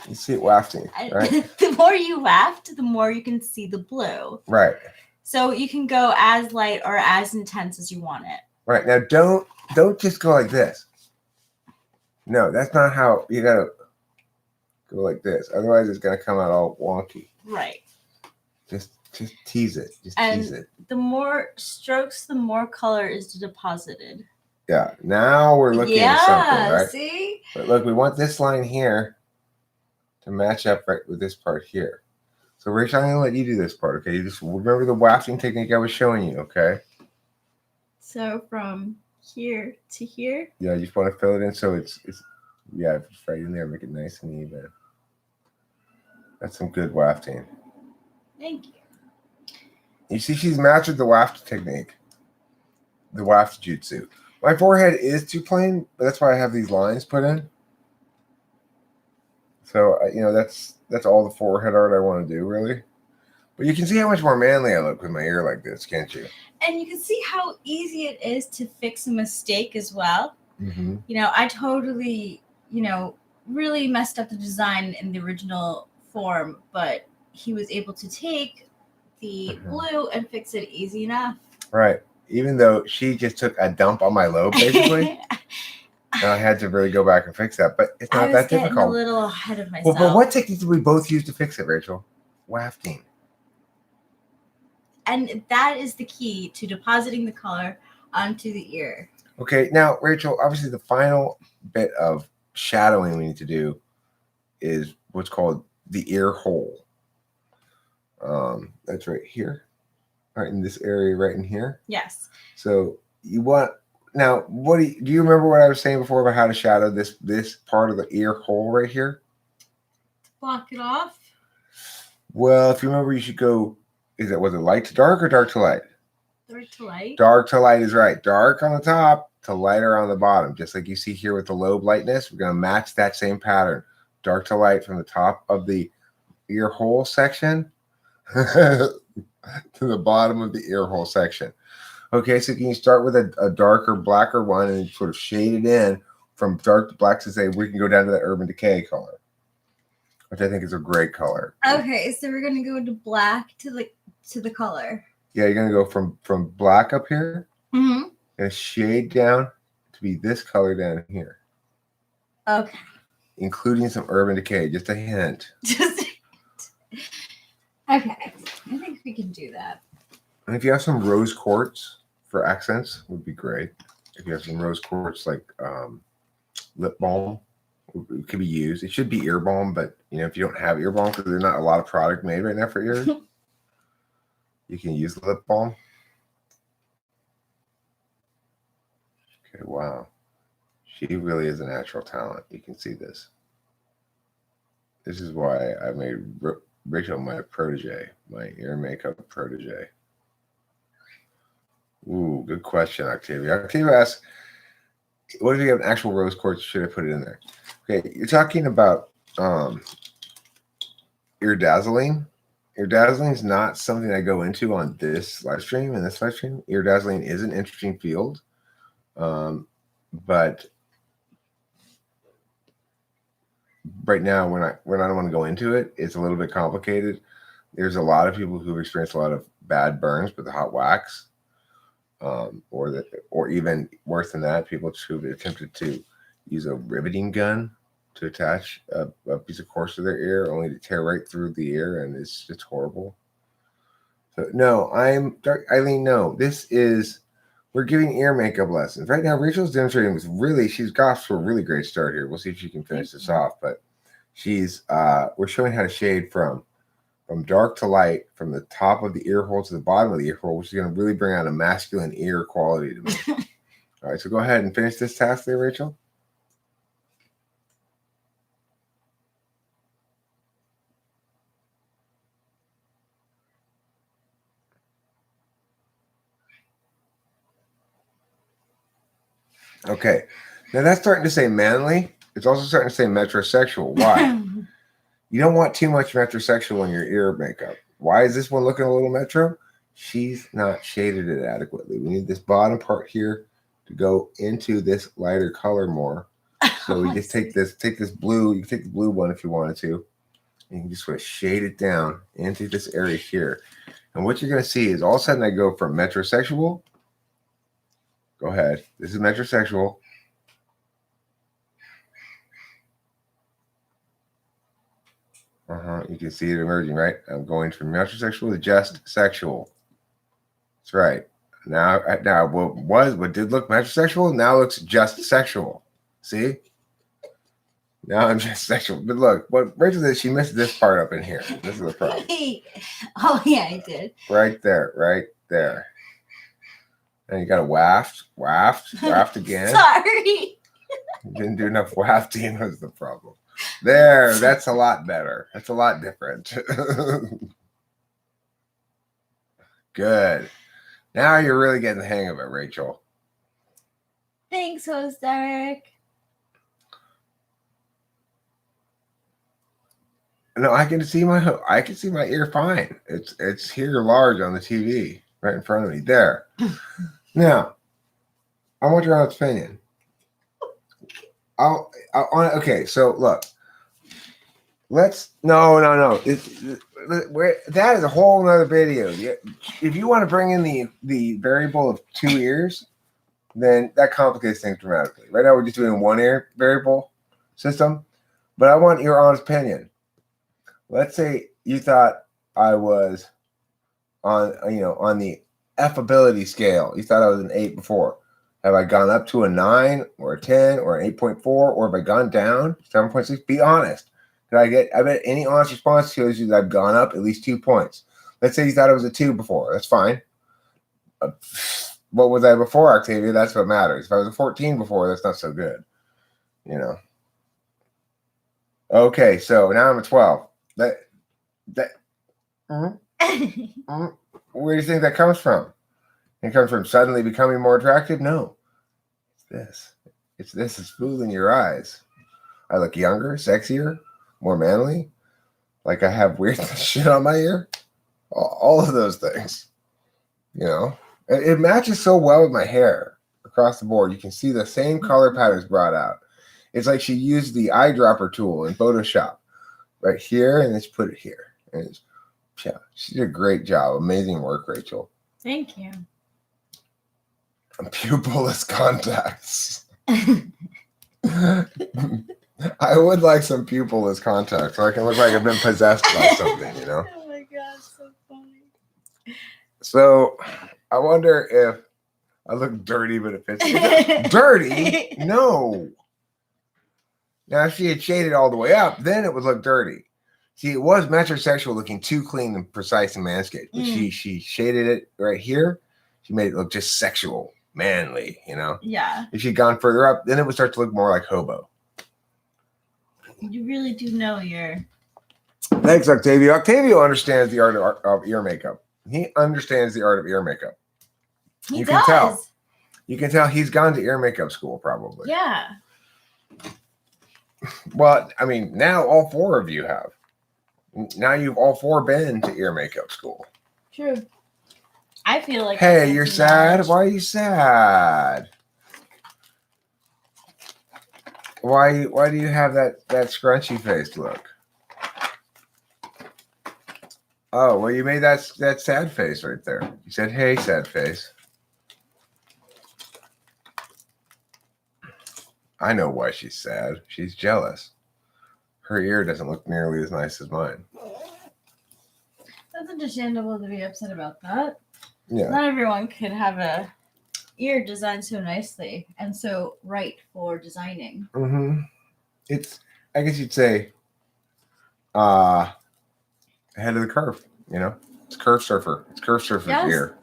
Speaker 2: You see it wafting, right?
Speaker 1: The more you waft, the more you can see the blue.
Speaker 2: Right.
Speaker 1: So you can go as light or as intense as you want it.
Speaker 2: Right. Now don't just go like this. No, that's not how you gotta go like this. Otherwise it's gonna come out all wonky.
Speaker 1: Right.
Speaker 2: Just tease it. Tease it.
Speaker 1: The more strokes, the more color is deposited.
Speaker 2: Yeah. Now we're looking at something, right?
Speaker 1: See?
Speaker 2: But look, we want this line here to match up right with this part here. So Rachel, I'm gonna let you do this part, okay? You just remember the wafting technique I was showing you, okay?
Speaker 1: So from here to here?
Speaker 2: Yeah, you just want to fill it in so it's right in there, make it nice and even. That's some good wafting.
Speaker 1: Thank you.
Speaker 2: You see she's mastered the waft technique. The waft jutsu. My forehead is too plain, but that's why I have these lines put in. So, that's all the forehead art I want to do, really. But you can see how much more manly I look with my ear like this, can't you?
Speaker 1: And you can see how easy it is to fix a mistake as well.
Speaker 2: Mm-hmm.
Speaker 1: I totally, really messed up the design in the original form, but he was able to take the
Speaker 2: Mhm.
Speaker 1: blue and fix it easy enough.
Speaker 2: Right. Even though she just took a dump on my lobe, basically. And I had to really go back and fix that. But it's
Speaker 1: I
Speaker 2: not
Speaker 1: was
Speaker 2: that
Speaker 1: getting
Speaker 2: difficult.
Speaker 1: a little ahead of
Speaker 2: Well,
Speaker 1: myself.
Speaker 2: but what technique did we both use to fix it, Rachel? Wafting.
Speaker 1: And that is the key to depositing the color onto the ear.
Speaker 2: Okay, now, Rachel, obviously the final bit of shadowing we need to do is what's called the ear hole. That's right here, right in this area, right in here.
Speaker 1: Yes.
Speaker 2: So you want now? What do you remember what I was saying before about how to shadow this part of the ear hole right here?
Speaker 1: Block it off.
Speaker 2: Well, if you remember, you should go. Was it light to dark or dark to light?
Speaker 1: Dark to light.
Speaker 2: Dark to light is right. Dark on the top to lighter on the bottom, just like you see here with the lobe lightness. We're going to match that same pattern. Dark to light from the top of the ear hole section to the bottom of the ear hole section. Okay, so can you start with a darker, blacker one and sort of shade it in from dark to black to say we can go down to that Urban Decay color, which I think is a great color.
Speaker 1: Okay, so we're gonna go to black to the color.
Speaker 2: Yeah, you're gonna go from black up here
Speaker 1: Mm-hmm.
Speaker 2: and shade down to be this color down here.
Speaker 1: Okay.
Speaker 2: Including some Urban Decay, just a hint.
Speaker 1: Okay, I think we can do that.
Speaker 2: And if you have some rose quartz for accents, would be great. If you have some rose quartz like lip balm, it could be used. It should be ear balm, but if you don't have ear balm because there's not a lot of product made right now for ears, you can use lip balm. Okay, wow. She really is a natural talent. You can see this. This is why I made Rachel my protege, my ear makeup protege. Ooh, good question, Octavia. Octavia asks, what if you have an actual rose quartz? Should I put it in there? Okay, you're talking about iridazzoline. Iridazzoline is not something I go into on this live stream. In this live stream, iridazzoline is an interesting field, but right now, when I don't want to go into it, it's a little bit complicated. There's a lot of people who've experienced a lot of bad burns with the hot wax, or even worse than that, people who've attempted to use a riveting gun to attach a piece of quartz to their ear, only to tear right through the ear, and it's horrible. So no, Eileen. No, we're giving ear makeup lessons right now. Rachel's demonstrating she's got to a really great start here. We'll see if she can finish this off, but we're showing how to shade from dark to light, from the top of the ear hole to the bottom of the ear hole, which is going to really bring out a masculine ear quality to me. All right, so go ahead and finish this task there, Rachel. Okay, now that's starting to say manly. It's also starting to say metrosexual. Why? You don't want too much metrosexual in your ear makeup. Why is this one looking a little metro? She's not shaded it adequately. We need this bottom part here to go into this lighter color more. So we just take this blue. You can take the blue one if you wanted to. And you can just sort of shade it down into this area here. And what you're going to see is all of a sudden I go from metrosexual. Go ahead. This is metrosexual. You can see it emerging, right? I'm going from metrosexual to just sexual. That's right. Now what did look metrosexual now looks just sexual. See? Now I'm just sexual. But look, what Rachel did, she missed this part up in here. This is the problem.
Speaker 1: Oh yeah, I did.
Speaker 2: Right there, right there. And you got to waft again.
Speaker 1: Sorry.
Speaker 2: You didn't do enough wafting was the problem. There, that's a lot better. That's a lot different. Good. Now you're really getting the hang of it, Rachel.
Speaker 1: Thanks, host Derek.
Speaker 2: No, I can see my ear fine. It's here large on the TV right in front of me. There. Now, I want your honest opinion. Okay, so look. No. that is a whole nother video. If you want to bring in the variable of 2 ears, then that complicates things dramatically. Right now, we're just doing 1 ear variable system, but I want your honest opinion. Let's say you thought I was on the affability scale. You thought I was an 8 before. Have I gone up to a 9 or a 10 or an 8.4, or have I gone down 7.6? Be honest. I bet any honest response shows you that I've gone up at least 2 points. Let's say you thought I was a 2 before. That's fine. What was I before, Octavia? That's what matters. If I was a 14 before, that's not so good. Okay, so now I'm a 12. Where do you think that comes from? It comes from suddenly becoming more attractive? No. It's this. It's fooling your eyes. I look younger, sexier, more manly. Like I have weird shit on my ear. All of those things. It matches so well with my hair across the board. You can see the same color patterns brought out. It's like she used the eyedropper tool in Photoshop right here, and just put it here. And she did a great job. Amazing work, Rachel.
Speaker 1: Thank you.
Speaker 2: Pupilless contacts. I would like some pupilless contacts so I can look like I've been possessed by something,
Speaker 1: Oh my god, so funny.
Speaker 2: So I wonder if I look dirty, but it fits. Dirty? No. Now, if she had shaded all the way up, then it would look dirty. See, it was metrosexual looking too clean and precise and manscaped. But she shaded it right here. She made it look just sexual, manly,
Speaker 1: Yeah.
Speaker 2: If she'd gone further up, then it would start to look more like hobo.
Speaker 1: You really do know your...
Speaker 2: Thanks, Octavio. Octavio understands the art of ear makeup. He understands the art of ear makeup.
Speaker 1: He
Speaker 2: You
Speaker 1: does.
Speaker 2: can tell. You can tell he's gone to ear makeup school, probably.
Speaker 1: Yeah.
Speaker 2: Well, I mean, now all 4 of you have. Now you've all 4 been to ear makeup school.
Speaker 1: True. I feel like...
Speaker 2: Hey, you're sad? Why are you sad? Why do you have that scrunchy face look? Oh, well, you made that sad face right there. You said, hey, sad face. I know why she's sad. She's jealous. Her ear doesn't look nearly as nice as mine.
Speaker 1: That's understandable to be upset about that.
Speaker 2: Yeah.
Speaker 1: Not everyone could have a ear designed so nicely and so right for designing.
Speaker 2: Mm-hmm. It's, I guess you'd say, ahead of the curve, It's curve surfer. It's curve surfer's ear.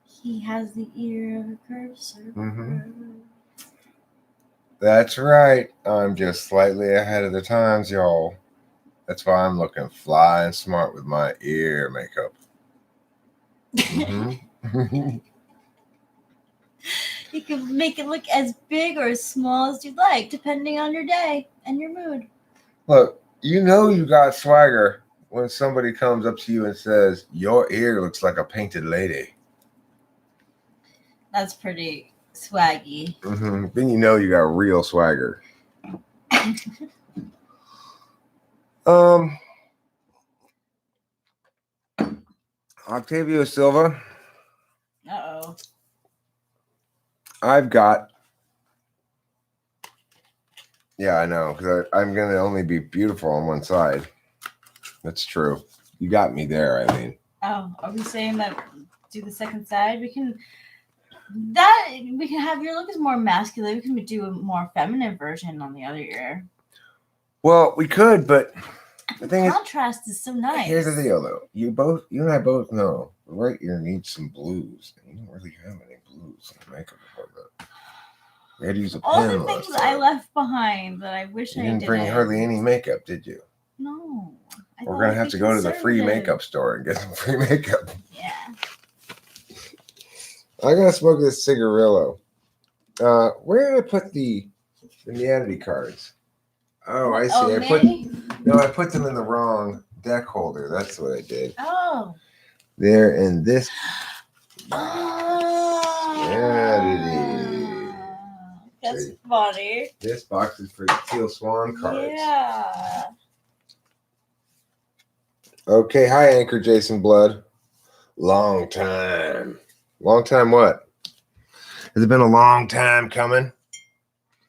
Speaker 1: He has the ear of a curve surfer.
Speaker 2: Mm-hmm. That's right. I'm just slightly ahead of the times, y'all. That's why I'm looking fly and smart with my ear makeup. Mm-hmm.
Speaker 1: You can make it look as big or as small as you'd like, depending on your day and your mood.
Speaker 2: Look, you got swagger when somebody comes up to you and says, your ear looks like a painted lady.
Speaker 1: That's pretty swaggy.
Speaker 2: Mm-hmm. Then you got real swagger. Octavio Silva.
Speaker 1: Uh-oh.
Speaker 2: I've got... Yeah, I know, because I'm going to only be beautiful on one side. That's true. You got me there, Eileen.
Speaker 1: Oh, are we saying that do the second side? We can have your look is more masculine. We can do a more feminine version on the other ear.
Speaker 2: Well, we could, but the thing
Speaker 1: contrast is so nice.
Speaker 2: Here's the deal, though. You and I both know the right ear needs some blues. And you don't really have any blues in the makeup department. We had to use a pen.
Speaker 1: All the things I left behind that I wish I didn't.
Speaker 2: Bring hardly any makeup, did you?
Speaker 1: No.
Speaker 2: We're going to have to go to the free makeup store and get some free makeup.
Speaker 1: Yeah.
Speaker 2: I'm going to smoke this cigarillo. Where did I put the vanity cards? Oh, I see. I put them in the wrong deck holder. That's what I did.
Speaker 1: Oh.
Speaker 2: They're in this.
Speaker 1: Oh.
Speaker 2: Yeah,
Speaker 1: that's funny.
Speaker 2: This box is for the Teal Swan cards.
Speaker 1: Yeah.
Speaker 2: Okay, hi, Anchor Jason Blood. Long time. Long time what? Has it been a long time coming?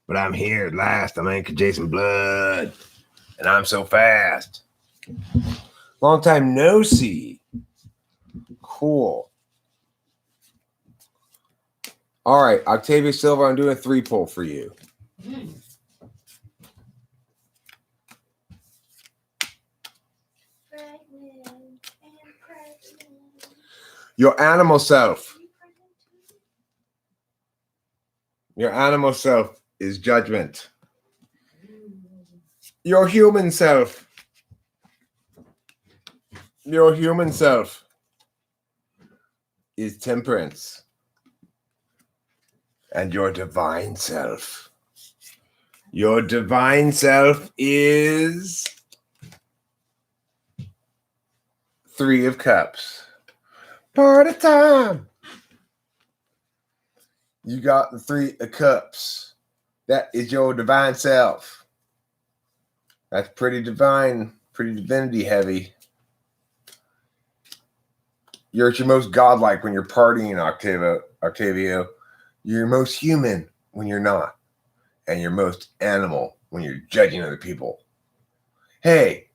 Speaker 2: But I'm here at last. I'm Anchor Jason Blood. And I'm so fast. Long time no see. Cool. All right, Octavia Silva, I'm doing a 3-pull for you. Your animal self. Your animal self is judgment. Your human self. Your human self is temperance. And your divine self. Your divine self is 3 of Cups. Party time. You got the 3 of Cups. That is your divine self. That's pretty divine, pretty divinity heavy. You're at your most godlike when you're partying, Octavio. You're most human when you're not. And you're most animal when you're judging other people. Hey,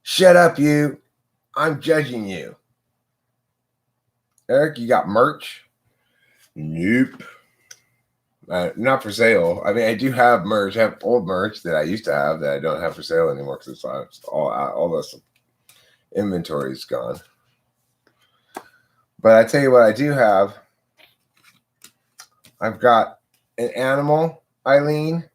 Speaker 2: shut up, you. I'm judging you. Eric, you got merch? Nope. Not for sale. I mean, I do have merch. I have old merch that I used to have that I don't have for sale anymore because it's all this inventory is gone. But I tell you what I do have. I've got an animal Eileen.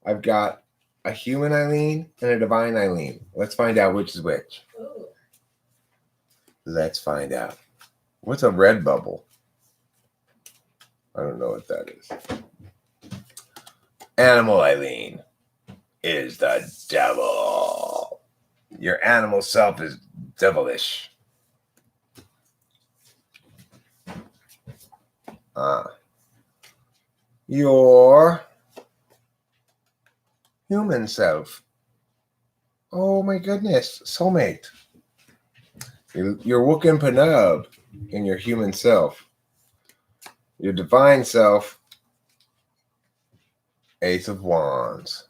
Speaker 2: I've got a human Eileen and a divine Eileen. Let's find out which is which.
Speaker 1: Ooh.
Speaker 2: Let's find out. What's a red bubble? I don't know what that is. Animal Eileen is the devil. Your animal self is devilish. Your human self. Oh my goodness, soulmate. You're Wookin' Panub in your human self. Your divine self, Ace of Wands.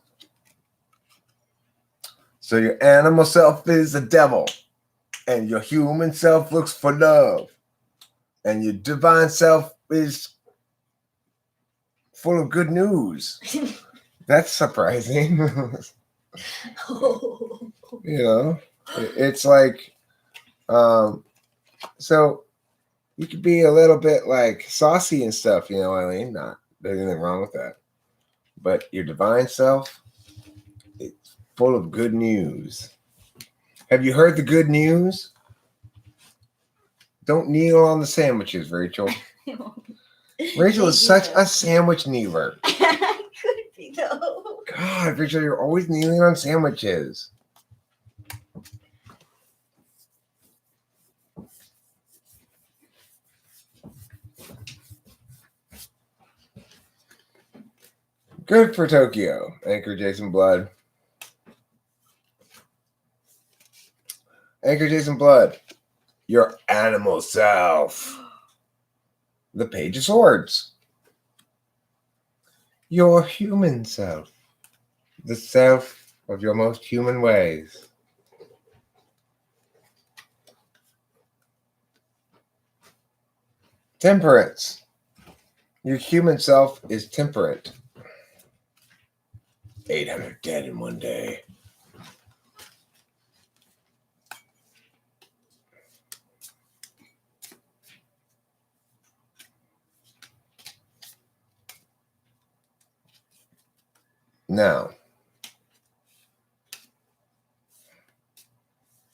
Speaker 2: So your animal self is the devil, and your human self looks for love, and your divine self is full of good news. That's surprising. You know, it's like, so you could be a little bit like saucy and stuff, you know, Eileen. There's anything wrong with that. But your divine self, it's full of good news. Have you heard the good news? Don't kneel on the sandwiches, Rachel. Rachel is such a sandwich kneeler.
Speaker 1: I could be though.
Speaker 2: God, Rachel, you're always kneeling on sandwiches. Good for Tokyo, Anchor Jason Blood. Anchor Jason Blood, your animal self. The Page of Swords. Your human self. The self of your most human ways. Temperance. Your human self is temperate. 800 dead in one day. Now,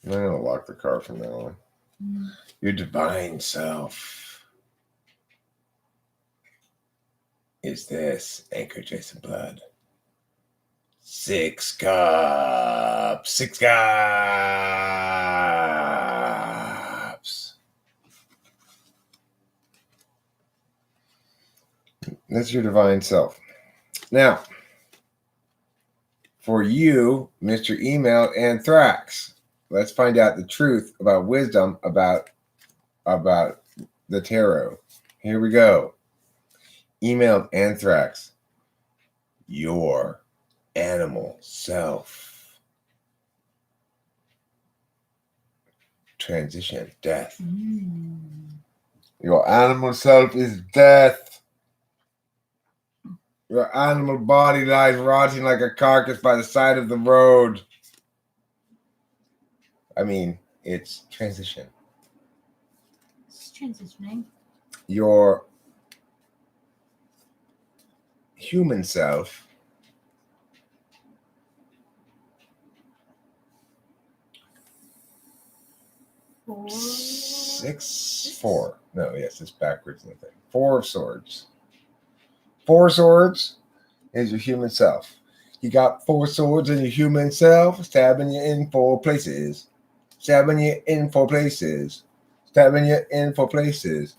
Speaker 2: I'm going to lock the car from now on. Your divine self is this, Anchor Jason Blood. 6 cups. 6 cups. That's your divine self. Now, for you, Mr. Email Anthrax, let's find out the truth about wisdom about the tarot. Here we go. Emailed Anthrax. Your animal self. Transition. Death. Your animal self is death. Your animal body lies rotting like a carcass by the side of the road. I mean, it's transition.
Speaker 1: It's transitioning.
Speaker 2: Your human self
Speaker 1: Four.
Speaker 2: 6 4. No, yes, it's backwards in the thing. 4 of swords. 4 swords is your human self. You got 4 swords in your human self, stabbing you in 4 places. Stabbing you in 4 places. Stabbing you in 4 places.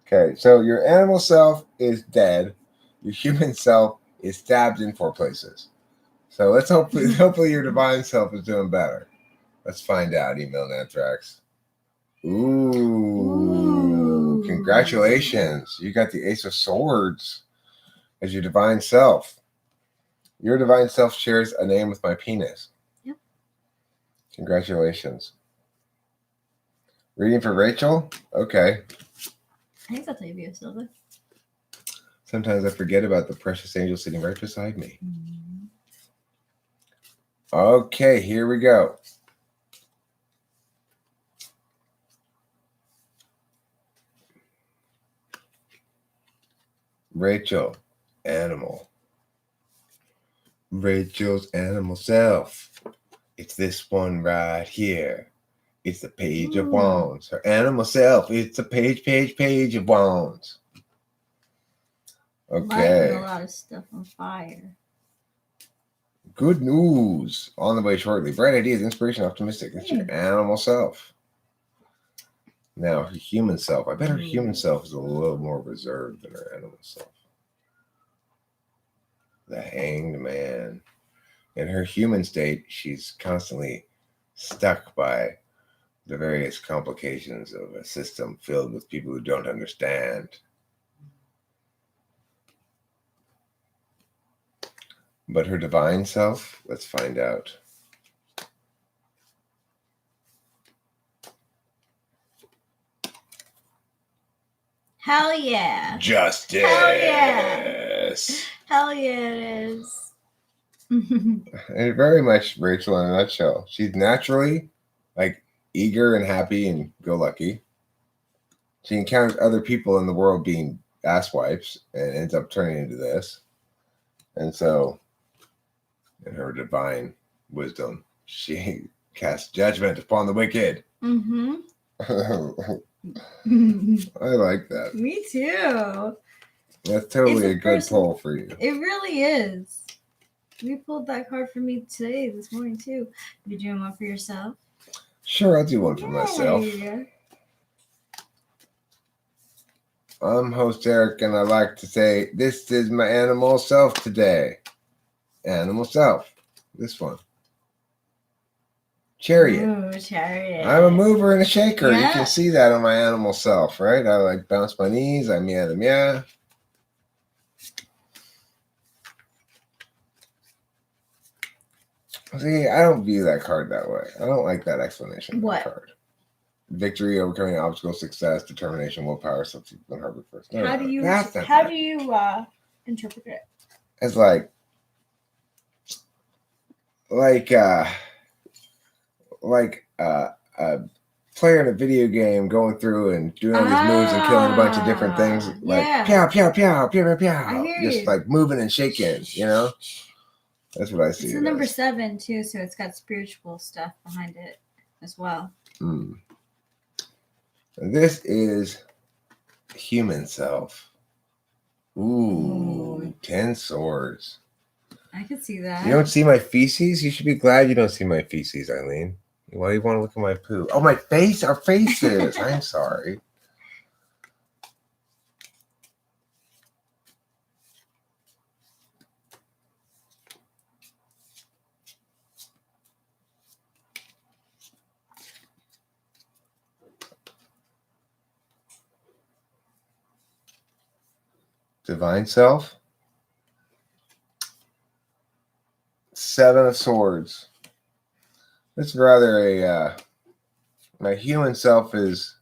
Speaker 2: Okay, so your animal self is dead. Your human self is stabbed in 4 places. So let's hopefully your divine self is doing better. Let's find out. Email Anthrax. Ooh, congratulations. You got the Ace of Swords as your divine self. Your divine self shares a name with my penis.
Speaker 1: Yep.
Speaker 2: Congratulations. Reading for Rachel? Okay.
Speaker 1: I think that's ABO Silva.
Speaker 2: Sometimes I forget about the precious angel sitting right beside me. Okay, here we go. Rachel, animal. Rachel's animal self. It's this one right here. It's the Page of Wands. Her animal self. It's the page of Wands. Okay.
Speaker 1: Lighting a lot of stuff on fire.
Speaker 2: Good news. On the way shortly. Bright ideas, inspiration, optimistic. That's your animal self. Now, her human self. I bet her human self is a little more reserved than her animal self. The Hanged Man. In her human state, she's constantly stuck by the various complications of a system filled with people who don't understand. But her divine self, let's find out.
Speaker 1: Hell yeah.
Speaker 2: Justice.
Speaker 1: Hell yeah. Hell yeah, it is.
Speaker 2: And very much Rachel in a nutshell. She's naturally like eager and happy and go lucky. She encounters other people in the world being asswipes and ends up turning into this. And so, in her divine wisdom, she casts judgment upon the wicked.
Speaker 1: Mm-hmm.
Speaker 2: I like that.
Speaker 1: Me too.
Speaker 2: That's totally
Speaker 1: It's
Speaker 2: a good pull for you.
Speaker 1: It really is. You pulled that card for me this morning too. You doing one for yourself?
Speaker 2: Sure, I'll do one for myself. I'm host Eric, and I like to say, this is my animal self today. Animal self. This one. Chariot.
Speaker 1: Ooh, chariot.
Speaker 2: I'm a mover and a shaker.
Speaker 1: Yeah.
Speaker 2: You can see that on my animal self, right? I like bounce my knees. I meow the meow. See, I don't view that card that way. I don't like that explanation of the card. Victory, overcoming obstacles, success, determination, willpower, substitute, and harbor first.
Speaker 1: How do you interpret it?
Speaker 2: It's like a player in a video game going through and doing all these moves and killing a bunch of different things, like pow, pow, pow, pow, pow, just like moving and shaking, you know? That's what I see.
Speaker 1: It's a number 7 too, so it's got spiritual stuff behind it as well.
Speaker 2: This is human self. Ooh, 10 swords.
Speaker 1: I could see that.
Speaker 2: You don't see my feces? You should be glad you don't see my feces, Eileen. Why do you want to look at my poo? Oh, my face? Our faces. I'm sorry. Divine self. 7 of Swords. It's rather a my human self is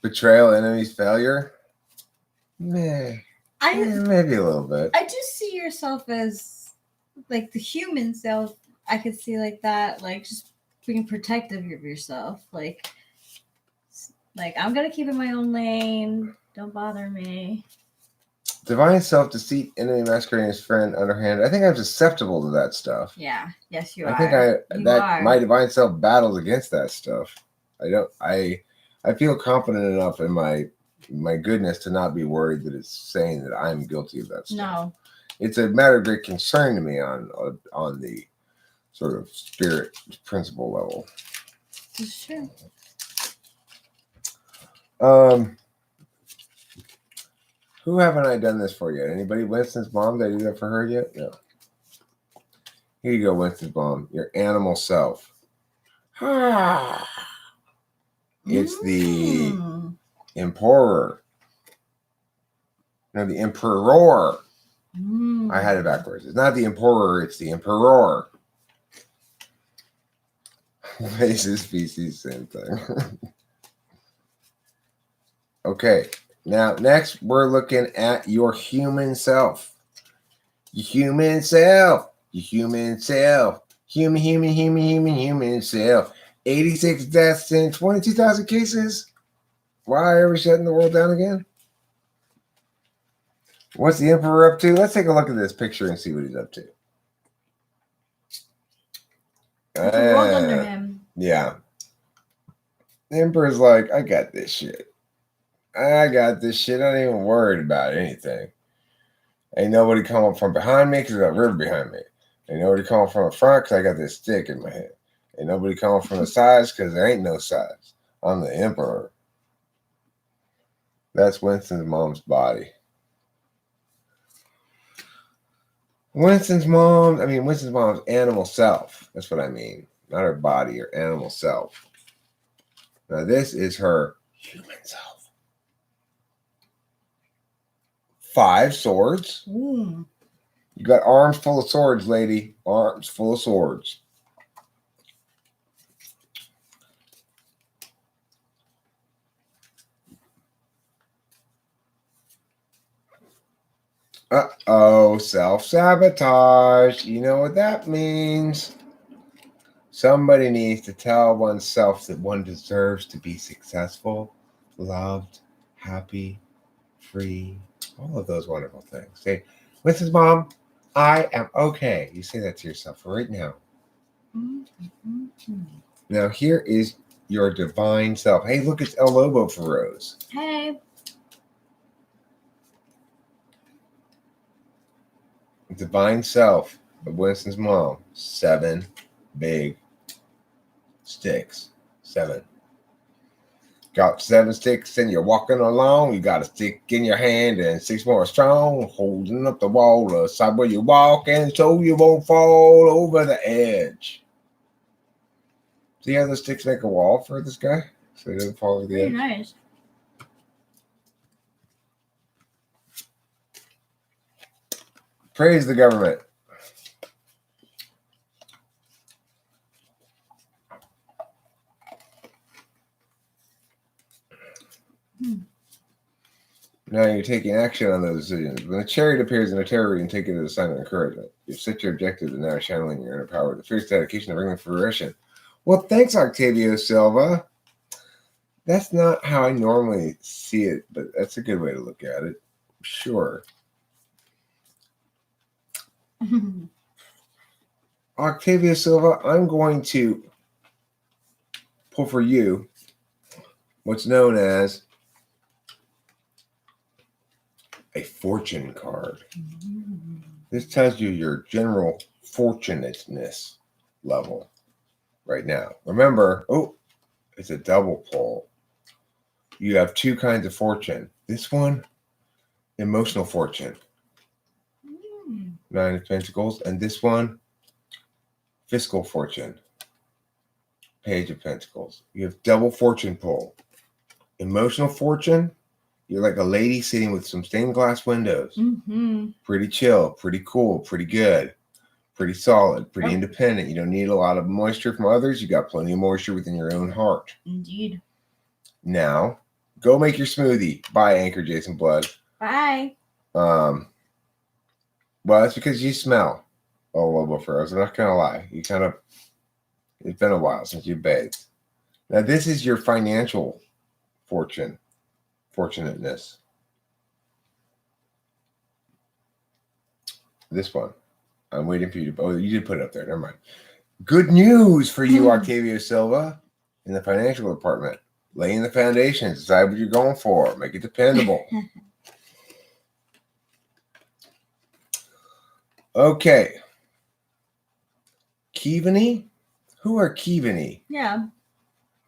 Speaker 2: betrayal, enemies, failure. Maybe a little bit.
Speaker 3: I just see yourself as like the human self. I could see like that, like just being protective of yourself. Like I'm gonna keep in my own lane. Don't bother me.
Speaker 2: Divine self-deceit, enemy masquerading as friend, underhand. I think I'm susceptible to that stuff.
Speaker 3: Yeah. Yes, you are.
Speaker 2: I think my divine self battles against that stuff. I feel confident enough in my goodness to not be worried that it's saying that I'm guilty of that stuff.
Speaker 3: No.
Speaker 2: It's a matter of great concern to me on the sort of spirit principle level.
Speaker 3: It's true.
Speaker 2: Who haven't I done this for yet? Anybody? Winston's mom? Did I do that for her yet? No. Here you go, Winston's mom. Your animal self. It's the emperor. No, the emperor. I had it backwards. It's not the emperor, it's the emperor. Faces, species, same thing. Okay. Now, next, we're looking at your human self. Your human self. Your human self. Human self. 86 deaths in 22,000 cases. Why are we shutting the world down again? What's the emperor up to? Let's take a look at this picture and see what he's up to.
Speaker 3: It's a world under him.
Speaker 2: Yeah. The emperor's like, I got this shit. I got this shit. I ain't even worried about anything. Ain't nobody coming from behind me because I got a river behind me. Ain't nobody coming from the front because I got this stick in my hand. Ain't nobody coming from the sides because there ain't no sides. I'm the emperor. That's Winston's mom's body. Winston's mom's animal self. That's what I mean. Not her body, her animal self. Now this is her human self. 5 swords. You got arms full of swords, lady. Arms full of swords. Uh-oh, self-sabotage. You know what that means. Somebody needs to tell oneself that one deserves to be successful, loved, happy, free, all of those wonderful things. Say, Mrs. Mom, I am okay. You say that to yourself right now. Now, here is your divine self. Hey, look, it's El Lobo for Rose.
Speaker 3: Hey.
Speaker 2: Divine self of Winston's mom. 7 big sticks. 7. Got 7 sticks and you're walking along. You got a stick in your hand and 6 more strong, holding up the wall the side where you're walking so you won't fall over the edge. See how the sticks make a wall for this guy? So he doesn't fall over the edge?
Speaker 3: Nice.
Speaker 2: Praise the government. Now you're taking action on those decisions. When a chariot appears in a tarot reading, take it as a sign of encouragement. You've set your objectives and now channeling your inner power. The fierce dedication to bring them to fruition. Well, thanks, Octavio Silva. That's not how I normally see it, but that's a good way to look at it. Sure. Octavio Silva, I'm going to pull for you what's known as a fortune card. This tells you your general fortunateness level right now. Remember, it's a double pull. You have 2 kinds of fortune. This one, emotional fortune. 9 of Pentacles. And this one, fiscal fortune. Page of Pentacles. You have double fortune pull. Emotional fortune, You're like a lady sitting with some stained glass windows.
Speaker 3: Mm-hmm.
Speaker 2: Pretty chill, pretty cool, pretty good, pretty solid, pretty
Speaker 1: Yep.
Speaker 2: independent. You don't need a lot of moisture from others. You got plenty of moisture within your own heart.
Speaker 1: Indeed.
Speaker 2: Now, go make your smoothie. Bye, Anchor Jason Blood.
Speaker 3: Bye.
Speaker 2: Well, that's because you smell a Lobo Furrows. I'm not gonna lie. It's been a while since you bathed. Now, this is your financial fortunateness. This one. I'm waiting for you to. Oh, you did put it up there. Never mind. Good news for you, Octavio Silva, in the financial department. Laying the foundations. Decide what you're going for. Make it dependable. Okay. Kivani? Who are Kivani?
Speaker 3: Yeah.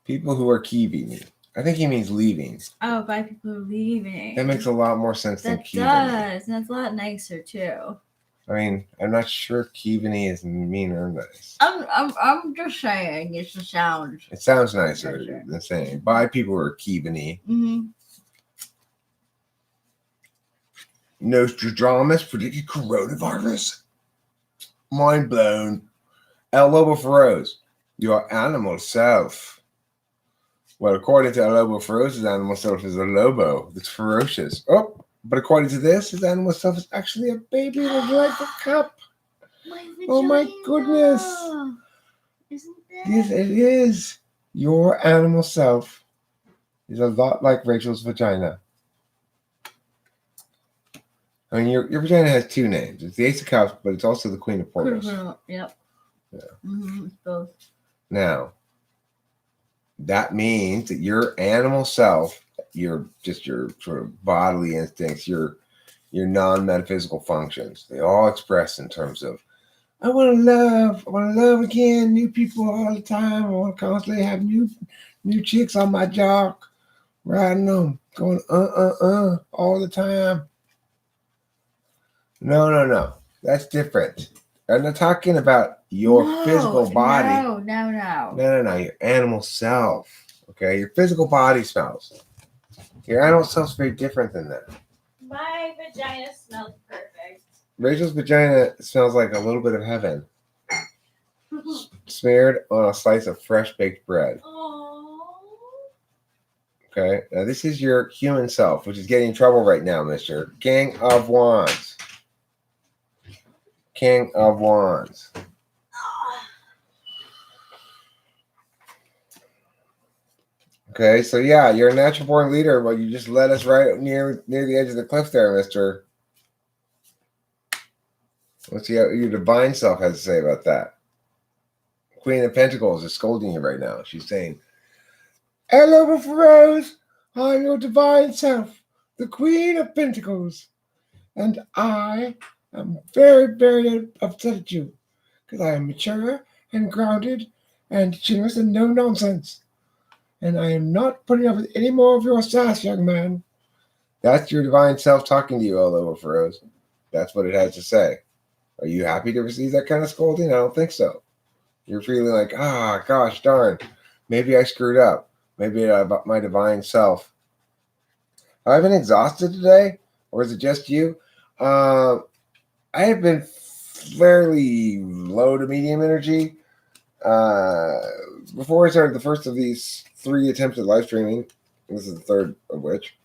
Speaker 2: People who are Kivani. I think he means leaving.
Speaker 3: Oh, by people leaving.
Speaker 2: That makes a lot more sense than
Speaker 3: That
Speaker 2: Kivani.
Speaker 3: does. And that's a lot nicer too.
Speaker 2: I mean, I'm not sure if Kivani is mean or nice.
Speaker 3: I'm just saying it's a sound.
Speaker 2: It sounds nicer
Speaker 3: Sure.
Speaker 2: than saying bye people who are Kivani.
Speaker 3: Mm-hmm.
Speaker 2: Nostradamus predicted coronavirus. Mind blown. El Lobo Feroz, your animal self. Well, according to El Lobo Feroz, his animal self is a lobo that's ferocious. Oh, but according to this, his animal self is actually a baby in a delightful cup. Oh my goodness.
Speaker 3: Isn't that?
Speaker 2: Yes, it is. Your animal self is a lot like Rachel's vagina. I mean, your vagina has two names. It's the Ace of Cups, but it's also the Queen of Portals.
Speaker 3: Yep.
Speaker 2: Yeah.
Speaker 3: Mm-hmm. Both.
Speaker 2: Now, that means that your animal self, your sort of bodily instincts, your non-metaphysical functions, they all express in terms of, I want to love again, new people all the time. I want to constantly have new chicks on my jock, riding them, going all the time. No. That's different. I'm not talking about your physical body. No. Your animal self. Okay? Your physical body smells. Your animal self's very different than that.
Speaker 1: My vagina smells perfect.
Speaker 2: Rachel's vagina smells like a little bit of heaven. Smeared on a slice of fresh baked bread.
Speaker 1: Aww.
Speaker 2: Okay? Now, this is your human self, which is getting in trouble right now, Mr. King of Wands. King of Wands. Okay, so yeah, you're a natural born leader, but you just led us right near the edge of the cliff there, mister. Let's see what your divine self has to say about that. Queen of Pentacles is scolding you right now. She's saying, hello, Rose. I'm your divine self, the Queen of Pentacles. And I am very, very upset at you because I am mature and grounded and generous and no nonsense. And I am not putting up with any more of your sass, young man. That's your divine self talking to you all over, Feroz. That's what it has to say. Are you happy to receive that kind of scolding? I don't think so. You're feeling like, gosh darn, maybe I screwed up. Maybe about my divine self. Have I been exhausted today? Or is it just you? I have been fairly low to medium energy. Before I started the first of these 3 attempts at live streaming, this is the third of which,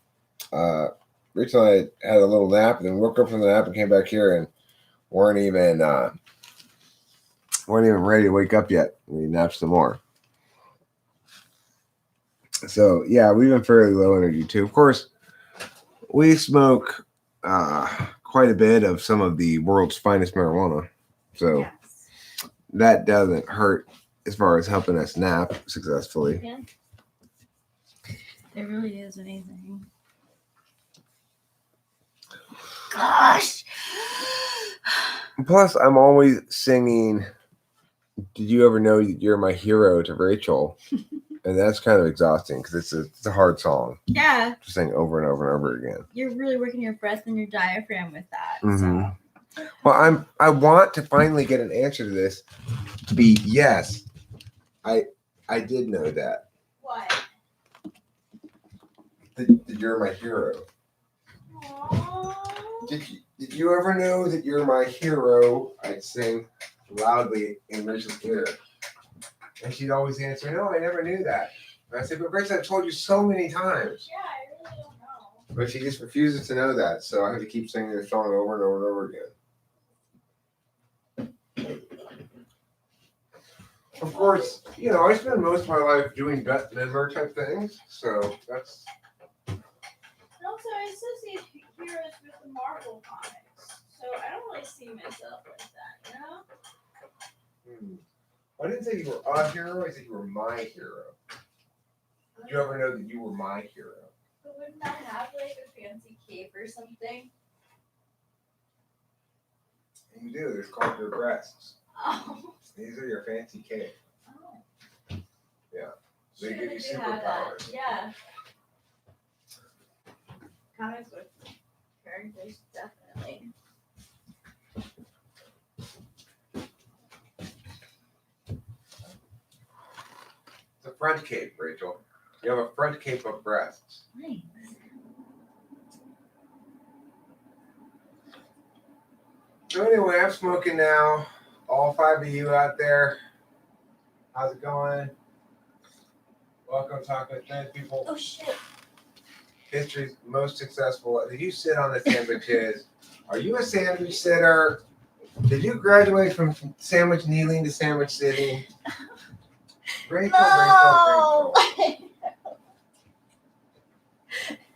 Speaker 2: Rachel and I had a little nap, and then woke up from the nap and came back here and weren't even ready to wake up yet. We napped some more. So yeah, we've been fairly low energy too. Of course, we smoke quite a bit of some of the world's finest marijuana, so
Speaker 3: Yes.
Speaker 2: that doesn't hurt as far as helping us nap successfully.
Speaker 3: Yeah. It really is amazing. Gosh.
Speaker 2: Plus, I'm always singing, Did You Ever Know That You're My Hero to Rachel? And that's kind of exhausting because it's a hard song
Speaker 3: Yeah.
Speaker 2: to sing over and over and over again.
Speaker 3: You're really working your breath and your diaphragm with that.
Speaker 2: Mhm.
Speaker 3: So.
Speaker 2: Well, I want to finally get an answer to this to be yes. I did know that.
Speaker 1: What?
Speaker 2: that you're my hero.
Speaker 1: Aww.
Speaker 2: Did you ever know that you're my hero? I'd sing loudly in Rachel's ear. And she'd always answer, no, I never knew that. And I said, but Rachel, I've told you so many times.
Speaker 1: Yeah, I really don't know.
Speaker 2: But she just refuses to know that. So I have to keep singing the song over and over and over again. Of course, you know, I spend most of my life doing Bette Midler type things. So that's...
Speaker 1: And also, I associate heroes with the Marvel comics. So I don't really see myself like that, you know?
Speaker 2: I didn't say you were a hero. I said you were my hero. Did you ever know that you were my hero?
Speaker 1: But wouldn't that have like a fancy cape or something?
Speaker 2: You do. It's called your breasts.
Speaker 1: Oh.
Speaker 2: These are your fancy cape.
Speaker 1: Oh.
Speaker 2: Yeah. They
Speaker 1: Should've
Speaker 2: give you
Speaker 1: they had that.
Speaker 2: superpowers.
Speaker 1: Yeah. Comics with characters, definitely.
Speaker 2: It's a front cape, Rachel. You have a front cape of breasts.
Speaker 1: Nice.
Speaker 2: So anyway, I'm smoking now. All 5 of you out there, how's it going? Welcome to Talk with Trans People.
Speaker 1: Oh shit.
Speaker 2: History's most successful. Did you sit on the sandwiches? Are you a sandwich sitter? Did you graduate from sandwich kneeling to sandwich sitting? Rachel,
Speaker 1: No.
Speaker 2: Rachel.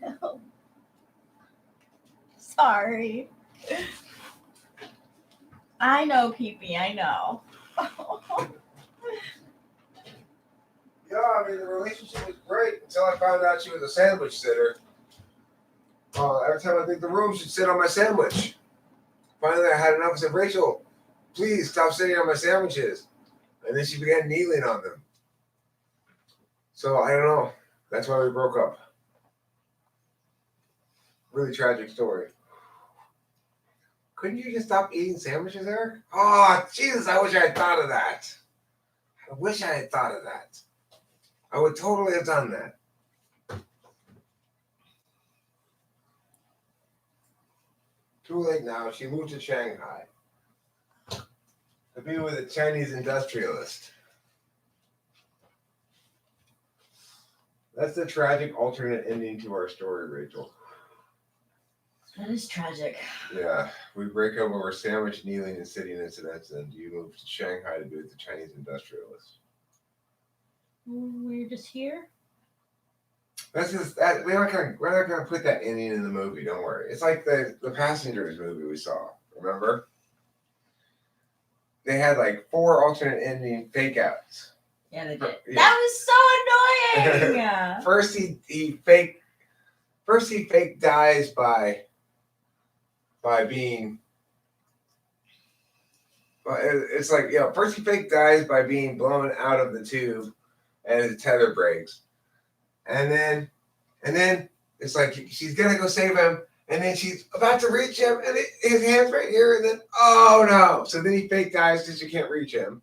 Speaker 1: No. Sorry. I know, Pee-Pee, I know.
Speaker 2: Yeah, I mean, the relationship was great until I found out she was a sandwich sitter. Every time I think the room should sit on my sandwich. Finally, I had enough. I said, Rachel, please stop sitting on my sandwiches. And then she began kneeling on them. So, I don't know. That's why we broke up. Really tragic story. Couldn't you just stop eating sandwiches, Eric? Oh, Jesus, I wish I had thought of that. I wish I had thought of that. I would totally have done that. Too late now. She moved to Shanghai to be with a Chinese industrialist. That's the tragic alternate ending to our story, Rachel.
Speaker 1: That is tragic.
Speaker 2: Yeah, we break up over sandwich kneeling and sitting incidents, and you move to Shanghai to be with the Chinese industrialist.
Speaker 1: We're just here.
Speaker 2: That's just that we're not gonna put that ending in the movie. Don't worry. It's like the Passengers movie we saw. Remember? They had like 4 alternate ending fake outs.
Speaker 1: Yeah, they did.
Speaker 2: Yeah.
Speaker 1: That was so annoying.
Speaker 2: First he fake dies by being. It's like, you know, first he fake dies by being blown out of the tube, and his tether breaks, and then it's like she's gonna go save him, and then she's about to reach him, and his hand's right here, and then oh no! So then he fake dies because she can't reach him,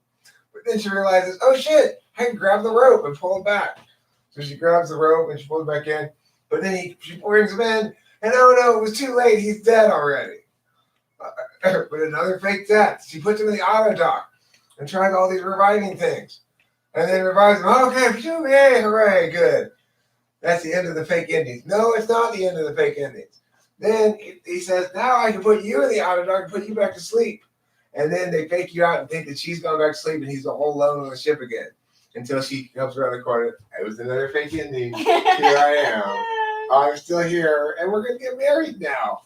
Speaker 2: but then she realizes, oh shit, I can grab the rope and pull it back. So she grabs the rope and she pulls it back in, but then she brings him in, and oh no, it was too late. He's dead already. But another fake death. She puts him in the auto dock and tries all these reviving things. And then revives him. Okay, phew, yay, hooray, good. That's the end of the fake endings. No, it's not the end of the fake endings. Then he says, now I can put you in the auto dock and put you back to sleep. And then they fake you out and think that she's gone back to sleep and he's all alone on the ship again. Until she comes around the corner. It was another fake ending. Here I am. I'm still here. And we're going to get married now.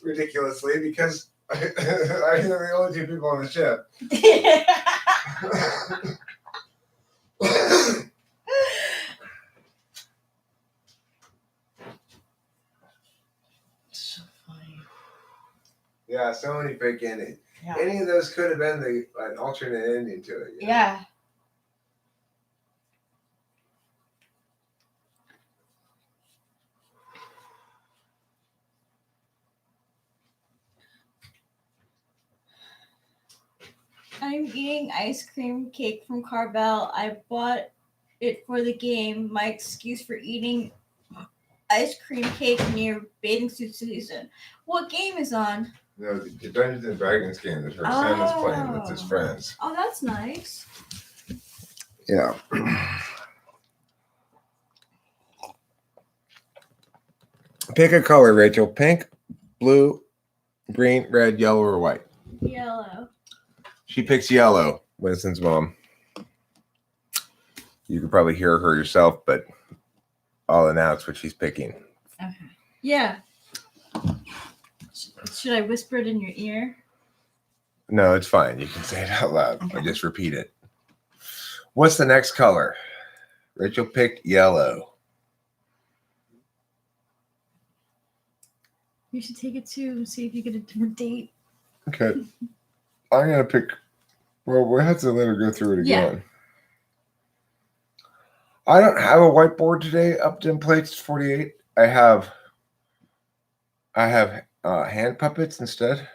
Speaker 2: Ridiculously, because I think they're the only 2 people on the ship.
Speaker 1: So funny.
Speaker 2: Yeah, so many fake endings.
Speaker 1: Yeah.
Speaker 2: Any of those could have been an alternate ending to it. You know?
Speaker 1: Yeah. I'm eating ice cream cake from Carvel. I bought it for the game. My excuse for eating ice cream cake near bathing suit season. What game is on?
Speaker 2: No, the Dungeons and Dragons game that her son is playing with his friends.
Speaker 1: Oh, that's nice.
Speaker 2: Yeah. Pick a color, Rachel. Pink, blue, green, red, yellow, or white.
Speaker 1: Yellow.
Speaker 2: She picks yellow, Winston's mom. You can probably hear her yourself, but I'll announce what she's picking.
Speaker 3: Okay. Yeah. Should I whisper it in your ear?
Speaker 2: No, it's fine. You can say it out loud.
Speaker 3: Okay.
Speaker 2: I just repeat it. What's the next color? Rachel picked yellow.
Speaker 3: You should take it too. See if you get a different date.
Speaker 2: Okay. I'm going to pick. Well, we'll have to let her go through it again. I don't have a whiteboard today. Upton plates 48. I have hand puppets instead.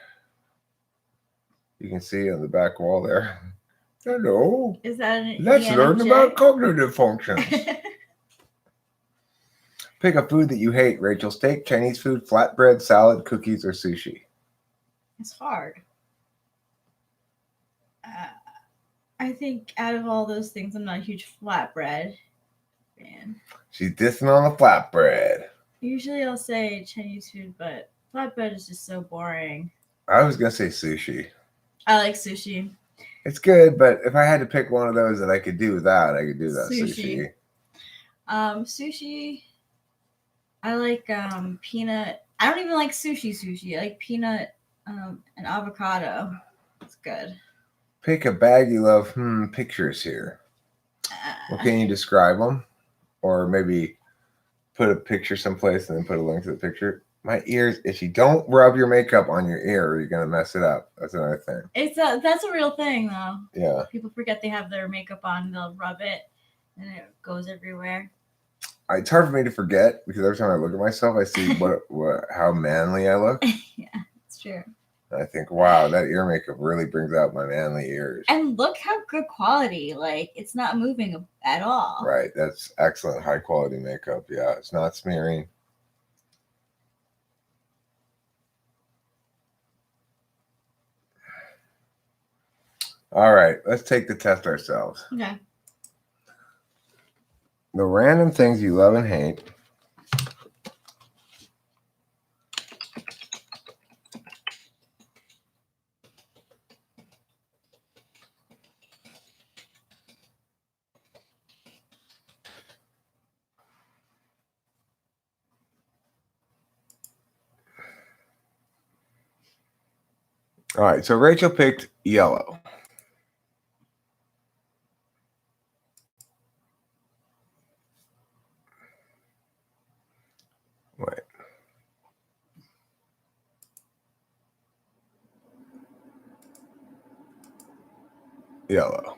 Speaker 2: You can see on the back wall there. Hello.
Speaker 3: Is that an
Speaker 2: Let's learn
Speaker 3: ENFJ?
Speaker 2: about cognitive functions. Pick a food that you hate, Rachel. Steak, Chinese food, flatbread, salad, cookies, or sushi.
Speaker 3: It's hard. I think out of all those things, I'm not a huge flatbread fan.
Speaker 2: She's dissing on the flatbread.
Speaker 3: Usually I'll say Chinese food, but flatbread is just so boring.
Speaker 2: I was going to say sushi.
Speaker 3: I like sushi.
Speaker 2: It's good, but if I had to pick one of those that I could do without, I could do that sushi.
Speaker 3: Sushi. I like peanut. I don't even like sushi. I like peanut and avocado. It's good.
Speaker 2: Pick a bag you love. Pictures here. Well, can you describe them? Or maybe put a picture someplace and then put a link to the picture. My ears itchy. Don't rub your makeup on your ear or you're going to mess it up. That's another thing.
Speaker 3: That's a real thing, though.
Speaker 2: Yeah.
Speaker 3: People forget they have their makeup on. They'll rub it and it goes everywhere.
Speaker 2: It's hard for me to forget because every time I look at myself, I see how manly I look.
Speaker 3: Yeah, it's true.
Speaker 2: And I think, wow, that ear makeup really brings out my manly ears.
Speaker 3: And look how good quality. Like, it's not moving at all.
Speaker 2: Right. That's excellent, high quality makeup. Yeah, it's not smearing. All right, let's take the test ourselves.
Speaker 3: Okay.
Speaker 2: The random things you love and hate. All right, so Rachel picked yellow. Wait. Yellow.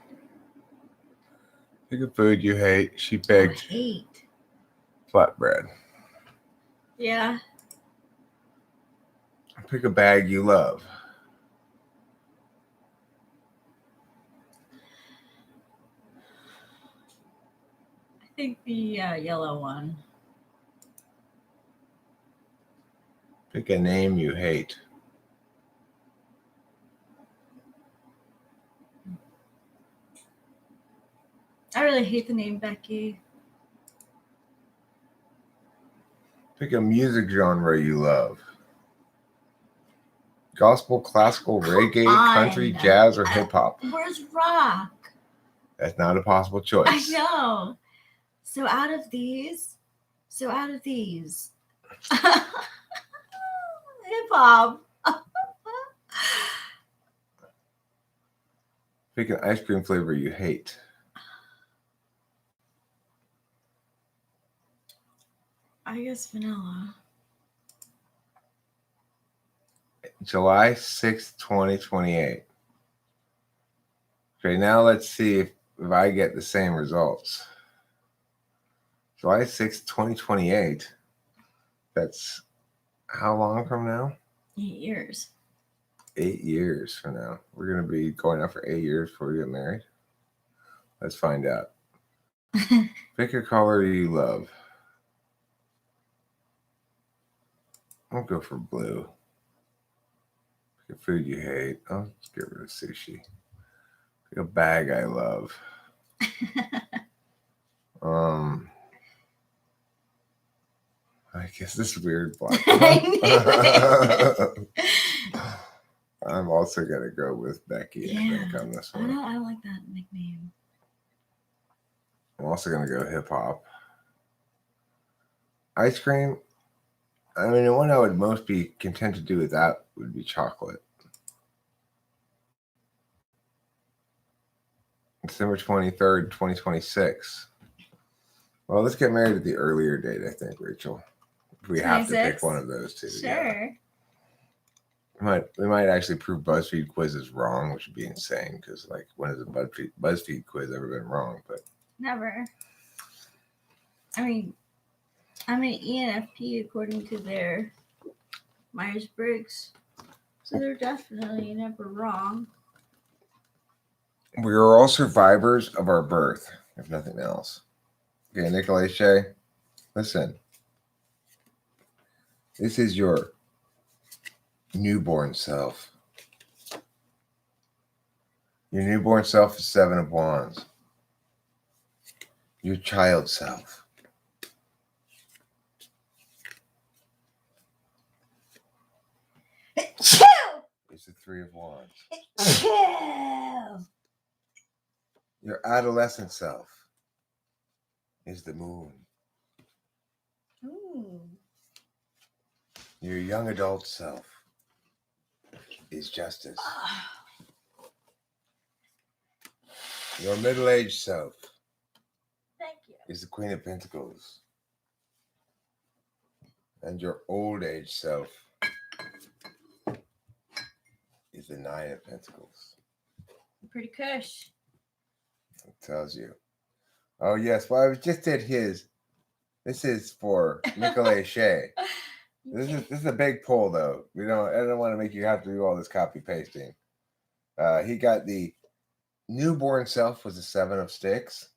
Speaker 2: Pick a food you hate. She picked flatbread.
Speaker 3: Yeah.
Speaker 2: Pick a bag you love.
Speaker 3: I think the yellow one.
Speaker 2: Pick a name you hate.
Speaker 3: I really hate the name Becky.
Speaker 2: Pick a music genre you love. Gospel, classical, reggae, country, jazz, or hip hop.
Speaker 3: Where's rock?
Speaker 2: That's not a possible choice.
Speaker 3: I know. So out of these. Hip hop.
Speaker 2: Pick an ice cream flavor you hate.
Speaker 3: I guess vanilla.
Speaker 2: July 6th, 2028. Okay, now let's see if I get the same results. July 6th, 2028. That's how long from now?
Speaker 3: 8 years.
Speaker 2: 8 years from now. We're going to be going out for 8 years before we get married. Let's find out. Pick a color you love. I'll go for blue. Pick a food you hate. I'll just get rid of sushi. Pick a bag I love. I guess this weird black. I'm also gonna go with Becky. I think on this one.
Speaker 3: I like that nickname.
Speaker 2: I'm also gonna go hip hop. Ice cream. I mean, the one I would most be content to do without would be chocolate. December 23rd, 2026. Well, let's get married at the earlier date, I think, Rachel. If we have to pick
Speaker 3: 26?
Speaker 2: one of those two.
Speaker 3: Sure.
Speaker 2: Yeah. We might actually prove BuzzFeed quizzes wrong, which would be insane because, like, when has a BuzzFeed quiz ever been wrong? But
Speaker 3: Never. I mean, I'm an ENFP according to their Myers-Briggs, so they're definitely never wrong.
Speaker 2: we are all survivors of our birth, if nothing else. Okay, Nicolay Shea, listen. This is your newborn self. Your newborn self is 7 of Wands. Your child self. It's the 3 of Wands. Your adolescent self is the moon.
Speaker 3: Ooh.
Speaker 2: Your young adult self is justice. Your middle-aged self
Speaker 3: Thank you.
Speaker 2: is the Queen of Pentacles. And your old age self is the 9 of Pentacles.
Speaker 3: Pretty cush.
Speaker 2: It tells you. Oh, yes. Well, I just did his. This is for Nicolay Shea. This is a big pull, though. I don't want to make you have to do all this copy pasting. He got the newborn self was the 7 of Sticks.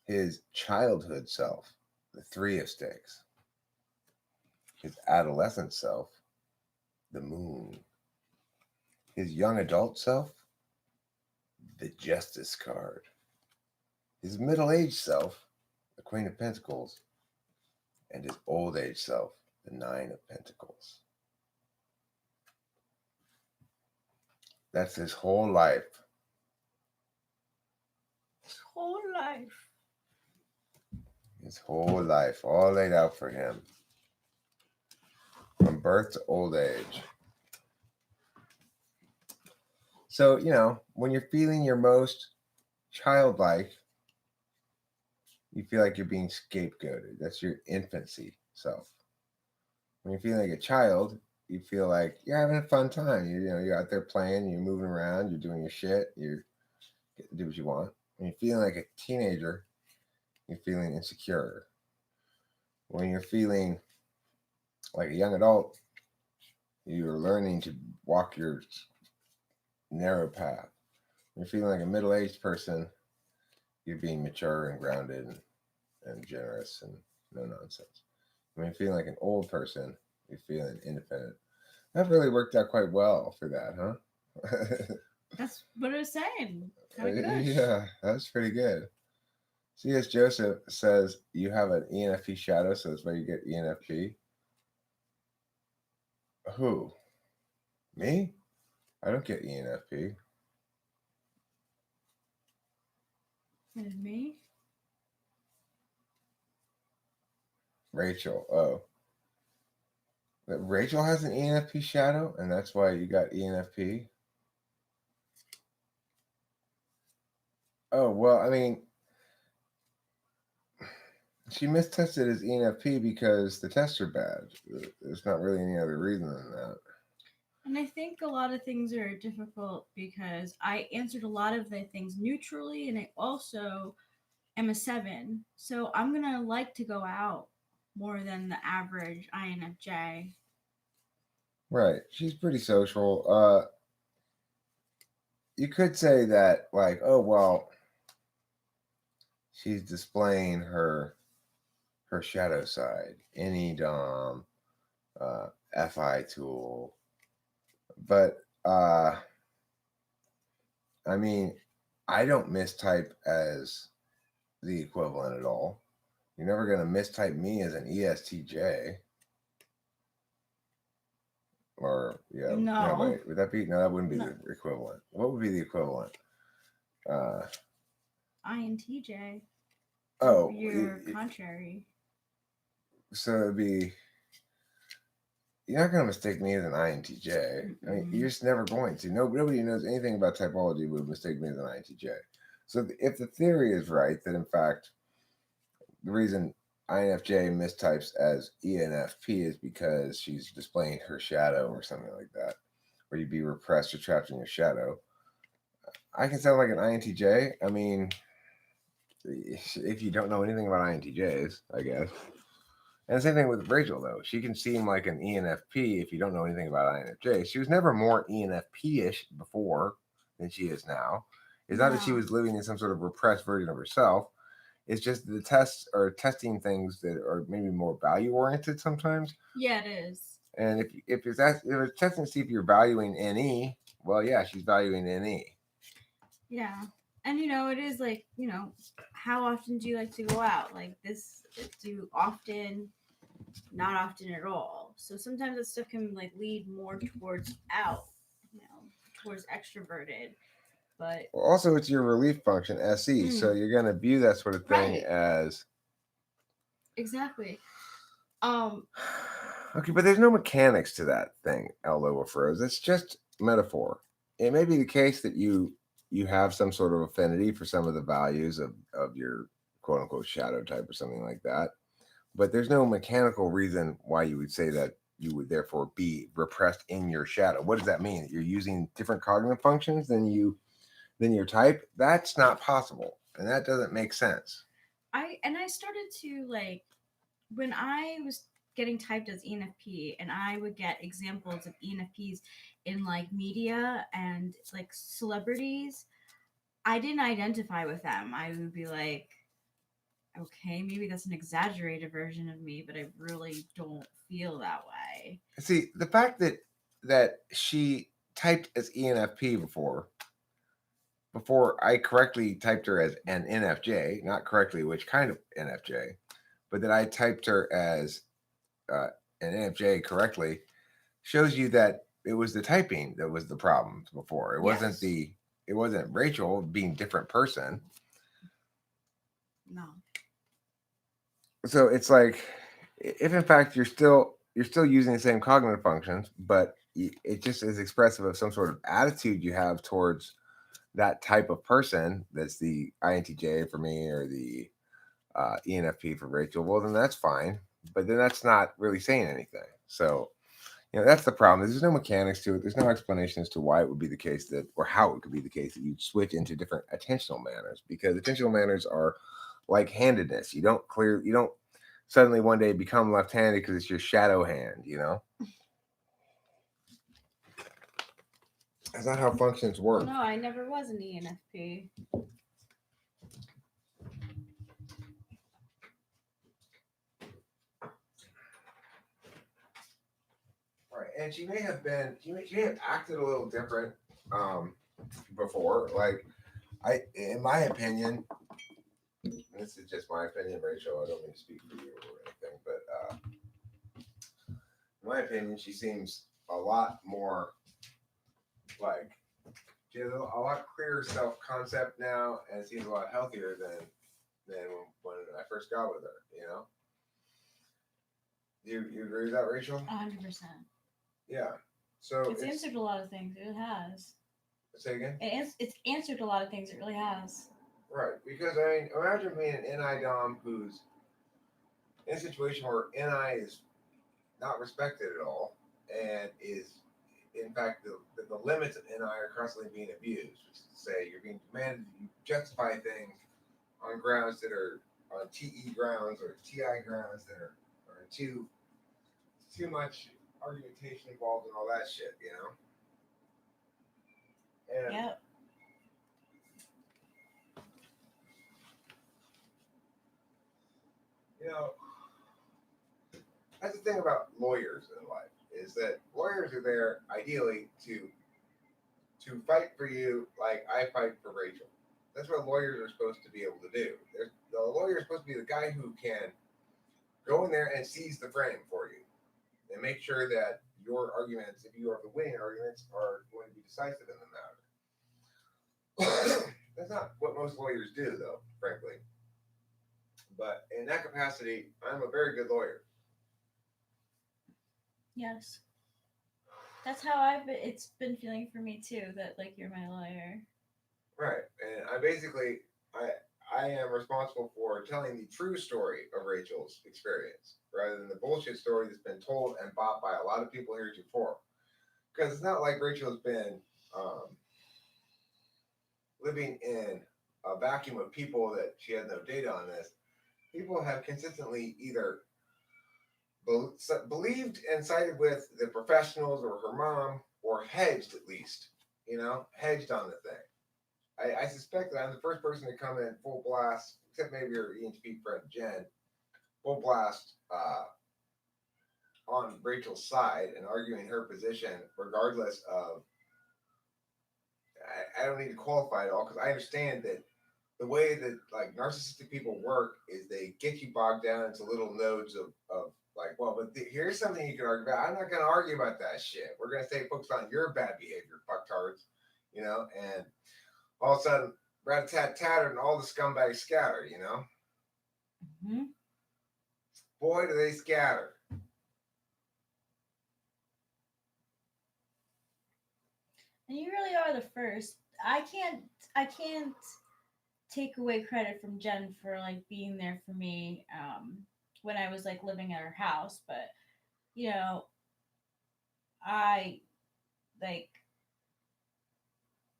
Speaker 2: His childhood self, the 3 of Sticks. His adolescent self, the moon. His young adult self, the Justice card. His middle-aged self, the Queen of Pentacles. And his old age self, the 9 of Pentacles. That's his whole life.
Speaker 3: His whole life.
Speaker 2: His whole life, all laid out for him. From birth to old age. So, when you're feeling your most childlike, you feel like you're being scapegoated. That's your infancy self. When you're feeling like a child, you feel like you're having a fun time. You're out there playing, you're moving around, you're doing your shit, you get to do what you want. When you're feeling like a teenager, you're feeling insecure. When you're feeling like a young adult, you're learning to walk your narrow path. When you're feeling like a middle-aged person, you're being mature and grounded and generous and no nonsense. When you're feeling like an old person, you're feeling independent. That really worked out quite well for that, huh?
Speaker 3: That's what I was saying.
Speaker 2: Yeah, that's pretty good. C.S. Joseph says you have an ENFP shadow, so that's why you get ENFP. Who? Me? I don't get ENFP.
Speaker 3: And me?
Speaker 2: Rachel. Oh. But Rachel has an ENFP shadow, and that's why you got ENFP? Oh, well, I mean, she mistested as ENFP because the tests are bad. There's not really any other reason than that.
Speaker 3: And I think a lot of things are difficult because I answered a lot of the things neutrally, and I also am a 7. So I'm going to like to go out more than the average INFJ.
Speaker 2: Right. She's pretty social. You could say that, like, oh, well, she's displaying her shadow side. Any Dom, FI tool. But I mean, I don't mistype as the equivalent at all. You're never going to mistype me as an ESTJ. Or, yeah,
Speaker 1: No.
Speaker 2: wait, would that be? No, that wouldn't be
Speaker 1: No.
Speaker 2: the equivalent. What would be the equivalent?
Speaker 1: INTJ.
Speaker 2: Oh,
Speaker 1: You're contrary.
Speaker 2: So it'd be, you're not going to mistake me as an INTJ. I mean, you're just never going to. Nobody who knows anything about typology would mistake me as an INTJ. So if the theory is right, that in fact, the reason INFJ mistypes as ENFP is because she's displaying her shadow or something like that, where you'd be repressed or trapped in your shadow. I can sound like an INTJ. I mean, if you don't know anything about INTJs, I guess. And the same thing with Rachel, though. She can seem like an ENFP if you don't know anything about INFJ. She was never more ENFP-ish before than she is now. It's not that she was living in some sort of repressed version of herself. It's just the tests are testing things that are maybe more value-oriented sometimes.
Speaker 3: Yeah, it is.
Speaker 2: And if it's testing to see if you're valuing NE, well, yeah, she's valuing NE.
Speaker 1: Yeah. And, it is like, how often do you like to go out? Like this, do often, not often at all. So sometimes that stuff can like lead more towards out, towards extroverted. But
Speaker 2: well, also, it's your relief function, SE. So you're going to view that sort of thing as...
Speaker 1: Exactly.
Speaker 2: Okay, but there's no mechanics to that thing, Eldo with Rose. It's just metaphor. It may be the case that you have some sort of affinity for some of the values of your quote unquote shadow type or something like that. But there's no mechanical reason why you would say that you would therefore be repressed in your shadow. What does that mean? That you're using different cognitive functions than your type? That's not possible. And that doesn't make sense.
Speaker 1: I started to like, when I was getting typed as ENFP and I would get examples of ENFPs in like media and like celebrities, I didn't identify with them. I would be like, okay, maybe that's an exaggerated version of me, but I really don't feel that way.
Speaker 2: See, the fact that she typed as ENFP before I correctly typed her as an NFJ, not correctly which kind of NFJ, but that I typed her as an NFJ correctly, shows you that it was the typing that was the problem before. It wasn't Rachel being a different person.
Speaker 1: No.
Speaker 2: So it's like, if in fact you're still using the same cognitive functions, but it just is expressive of some sort of attitude you have towards that type of person, that's the INTJ for me or the ENFP for Rachel, well, then that's fine. But then that's not really saying anything. So, that's the problem. There's no mechanics to it. There's no explanation as to why it would be the case that, or how it could be the case that you'd switch into different attentional manners, because attentional manners are like handedness. You don't suddenly one day become left-handed because it's your shadow hand, That's not how functions work.
Speaker 1: No, I never was an ENFP.
Speaker 2: Right, and she may have acted a little different before. Like, in my opinion, this is just my opinion, Rachel. I don't mean to speak for you or anything, but in my opinion, she seems a lot more like, she has a lot clearer self-concept now, and seems a lot healthier than when I first got with her. You agree with that, Rachel?
Speaker 3: 100%.
Speaker 2: Yeah. So
Speaker 3: it's answered a lot of things. It really has.
Speaker 2: Say again?
Speaker 3: It's answered a lot of things. It really has.
Speaker 2: Right, because I mean, imagine being an NI Dom who's in a situation where NI is not respected at all, and is, in fact, the limits of NI are constantly being abused, which is to say, you're being demanded to justify things on grounds that are on TE grounds or TI grounds that are too much argumentation involved and all that shit, And
Speaker 3: yep.
Speaker 2: That's the thing about lawyers in life, is that lawyers are there ideally to fight for you like I fight for Rachel. That's what lawyers are supposed to be able to do. The lawyer is supposed to be the guy who can go in there and seize the frame for you and make sure that your arguments, if you are the winning arguments, are going to be decisive in the matter. That's not what most lawyers do, though, frankly. But in that capacity, I'm a very good lawyer.
Speaker 3: Yes. That's how it's been feeling for me too, that like you're my lawyer.
Speaker 2: Right. And I am responsible for telling the true story of Rachel's experience rather than the bullshit story that's been told and bought by a lot of people heretofore. Because it's not like Rachel has been living in a vacuum of people that she had no data on this. People have consistently either believed and sided with the professionals or her mom, or hedged at least, hedged on the thing. I suspect that I'm the first person to come in full blast, except maybe your ENTP friend Jen, full blast on Rachel's side and arguing her position, regardless of. I don't need to qualify it all because I understand that the way that like narcissistic people work is they get you bogged down into little nodes of like, well, but here's something you can argue about. I'm not going to argue about that shit. We're going to stay focused on your bad behavior, fucktards, and all of a sudden, rat-tat-tattered and all the scumbags scatter,
Speaker 3: Mm-hmm.
Speaker 2: Boy, do they scatter.
Speaker 3: And you really are the first. I can't take away credit from Jen for like being there for me when I was like living at her house, but I like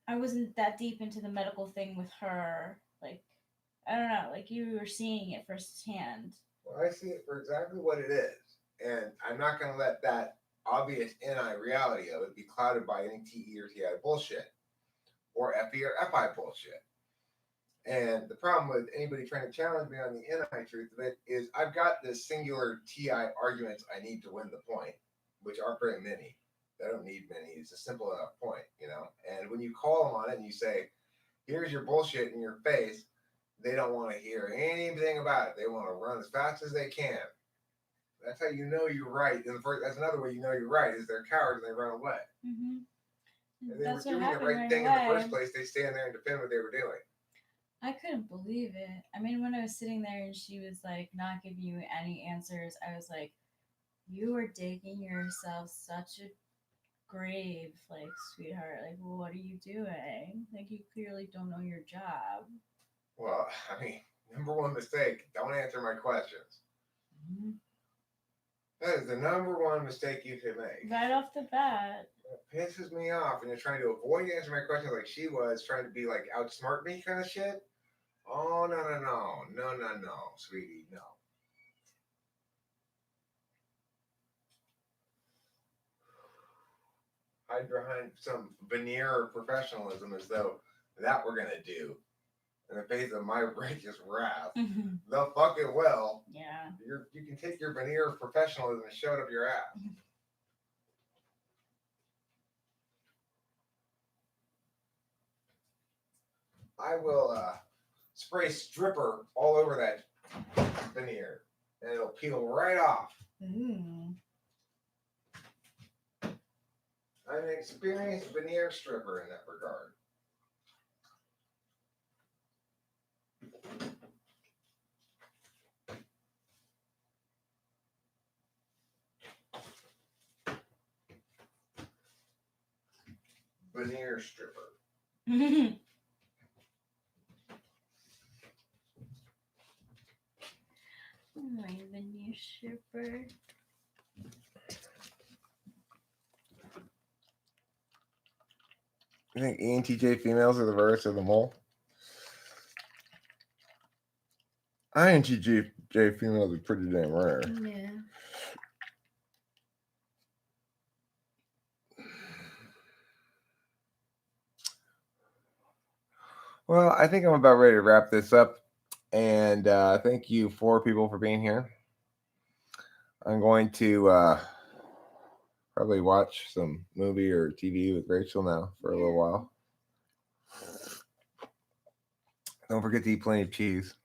Speaker 3: I wasn't that deep into the medical thing with her. Like I don't know, like you were seeing it firsthand.
Speaker 2: Well, I see it for exactly what it is, and I'm not going to let that obvious NI reality of it be clouded by any TE or TI bullshit, or FE or FI bullshit. And the problem with anybody trying to challenge me on the NI truth of it is I've got this singular TI arguments I need to win the point, which aren't very many. I don't need many. It's a simple enough point, And when you call them on it and you say, here's your bullshit in your face, they don't want to hear anything about it. They want to run as fast as they can. That's how you know you're right. That's another way you know you're right, is they're cowards and they run away.
Speaker 3: Mm-hmm.
Speaker 2: If they
Speaker 3: That's
Speaker 2: were
Speaker 3: what
Speaker 2: doing the
Speaker 3: happened
Speaker 2: right thing
Speaker 3: away.
Speaker 2: in the first place, they stand there and defend what they were doing.
Speaker 3: I couldn't believe it. I mean, when I was sitting there and she was like not giving you any answers, I was like, you are digging yourself such a grave, like, sweetheart. Like, well, what are you doing? Like, you clearly don't know your job.
Speaker 2: Well, I mean, number one mistake, don't answer my questions.
Speaker 3: Mm-hmm.
Speaker 2: That is the number one mistake you can make.
Speaker 3: Right off the bat.
Speaker 2: It pisses me off when you're trying to avoid answering my questions like she was, trying to be like outsmart me kind of shit. Oh, no, sweetie, no. Hide behind some veneer of professionalism as though that we're going to do in the face of my righteous wrath.
Speaker 3: Mm-hmm.
Speaker 2: The fuck it will.
Speaker 3: Yeah.
Speaker 2: You can take your veneer of professionalism and shove it up your ass. I will spray stripper all over that veneer, and it'll peel right off.
Speaker 3: Ooh.
Speaker 2: I'm an experienced veneer stripper in that regard. Veneer stripper.
Speaker 3: My veneer stripper.
Speaker 2: You think ENTJ females are the verse of the mole? INTJ females are pretty damn rare.
Speaker 3: Yeah.
Speaker 2: Well, I think I'm about ready to wrap this up. And thank you, 4 people, for being here. I'm going to probably watch some movie or TV with Rachel now for a little while. Don't forget to eat plenty of cheese.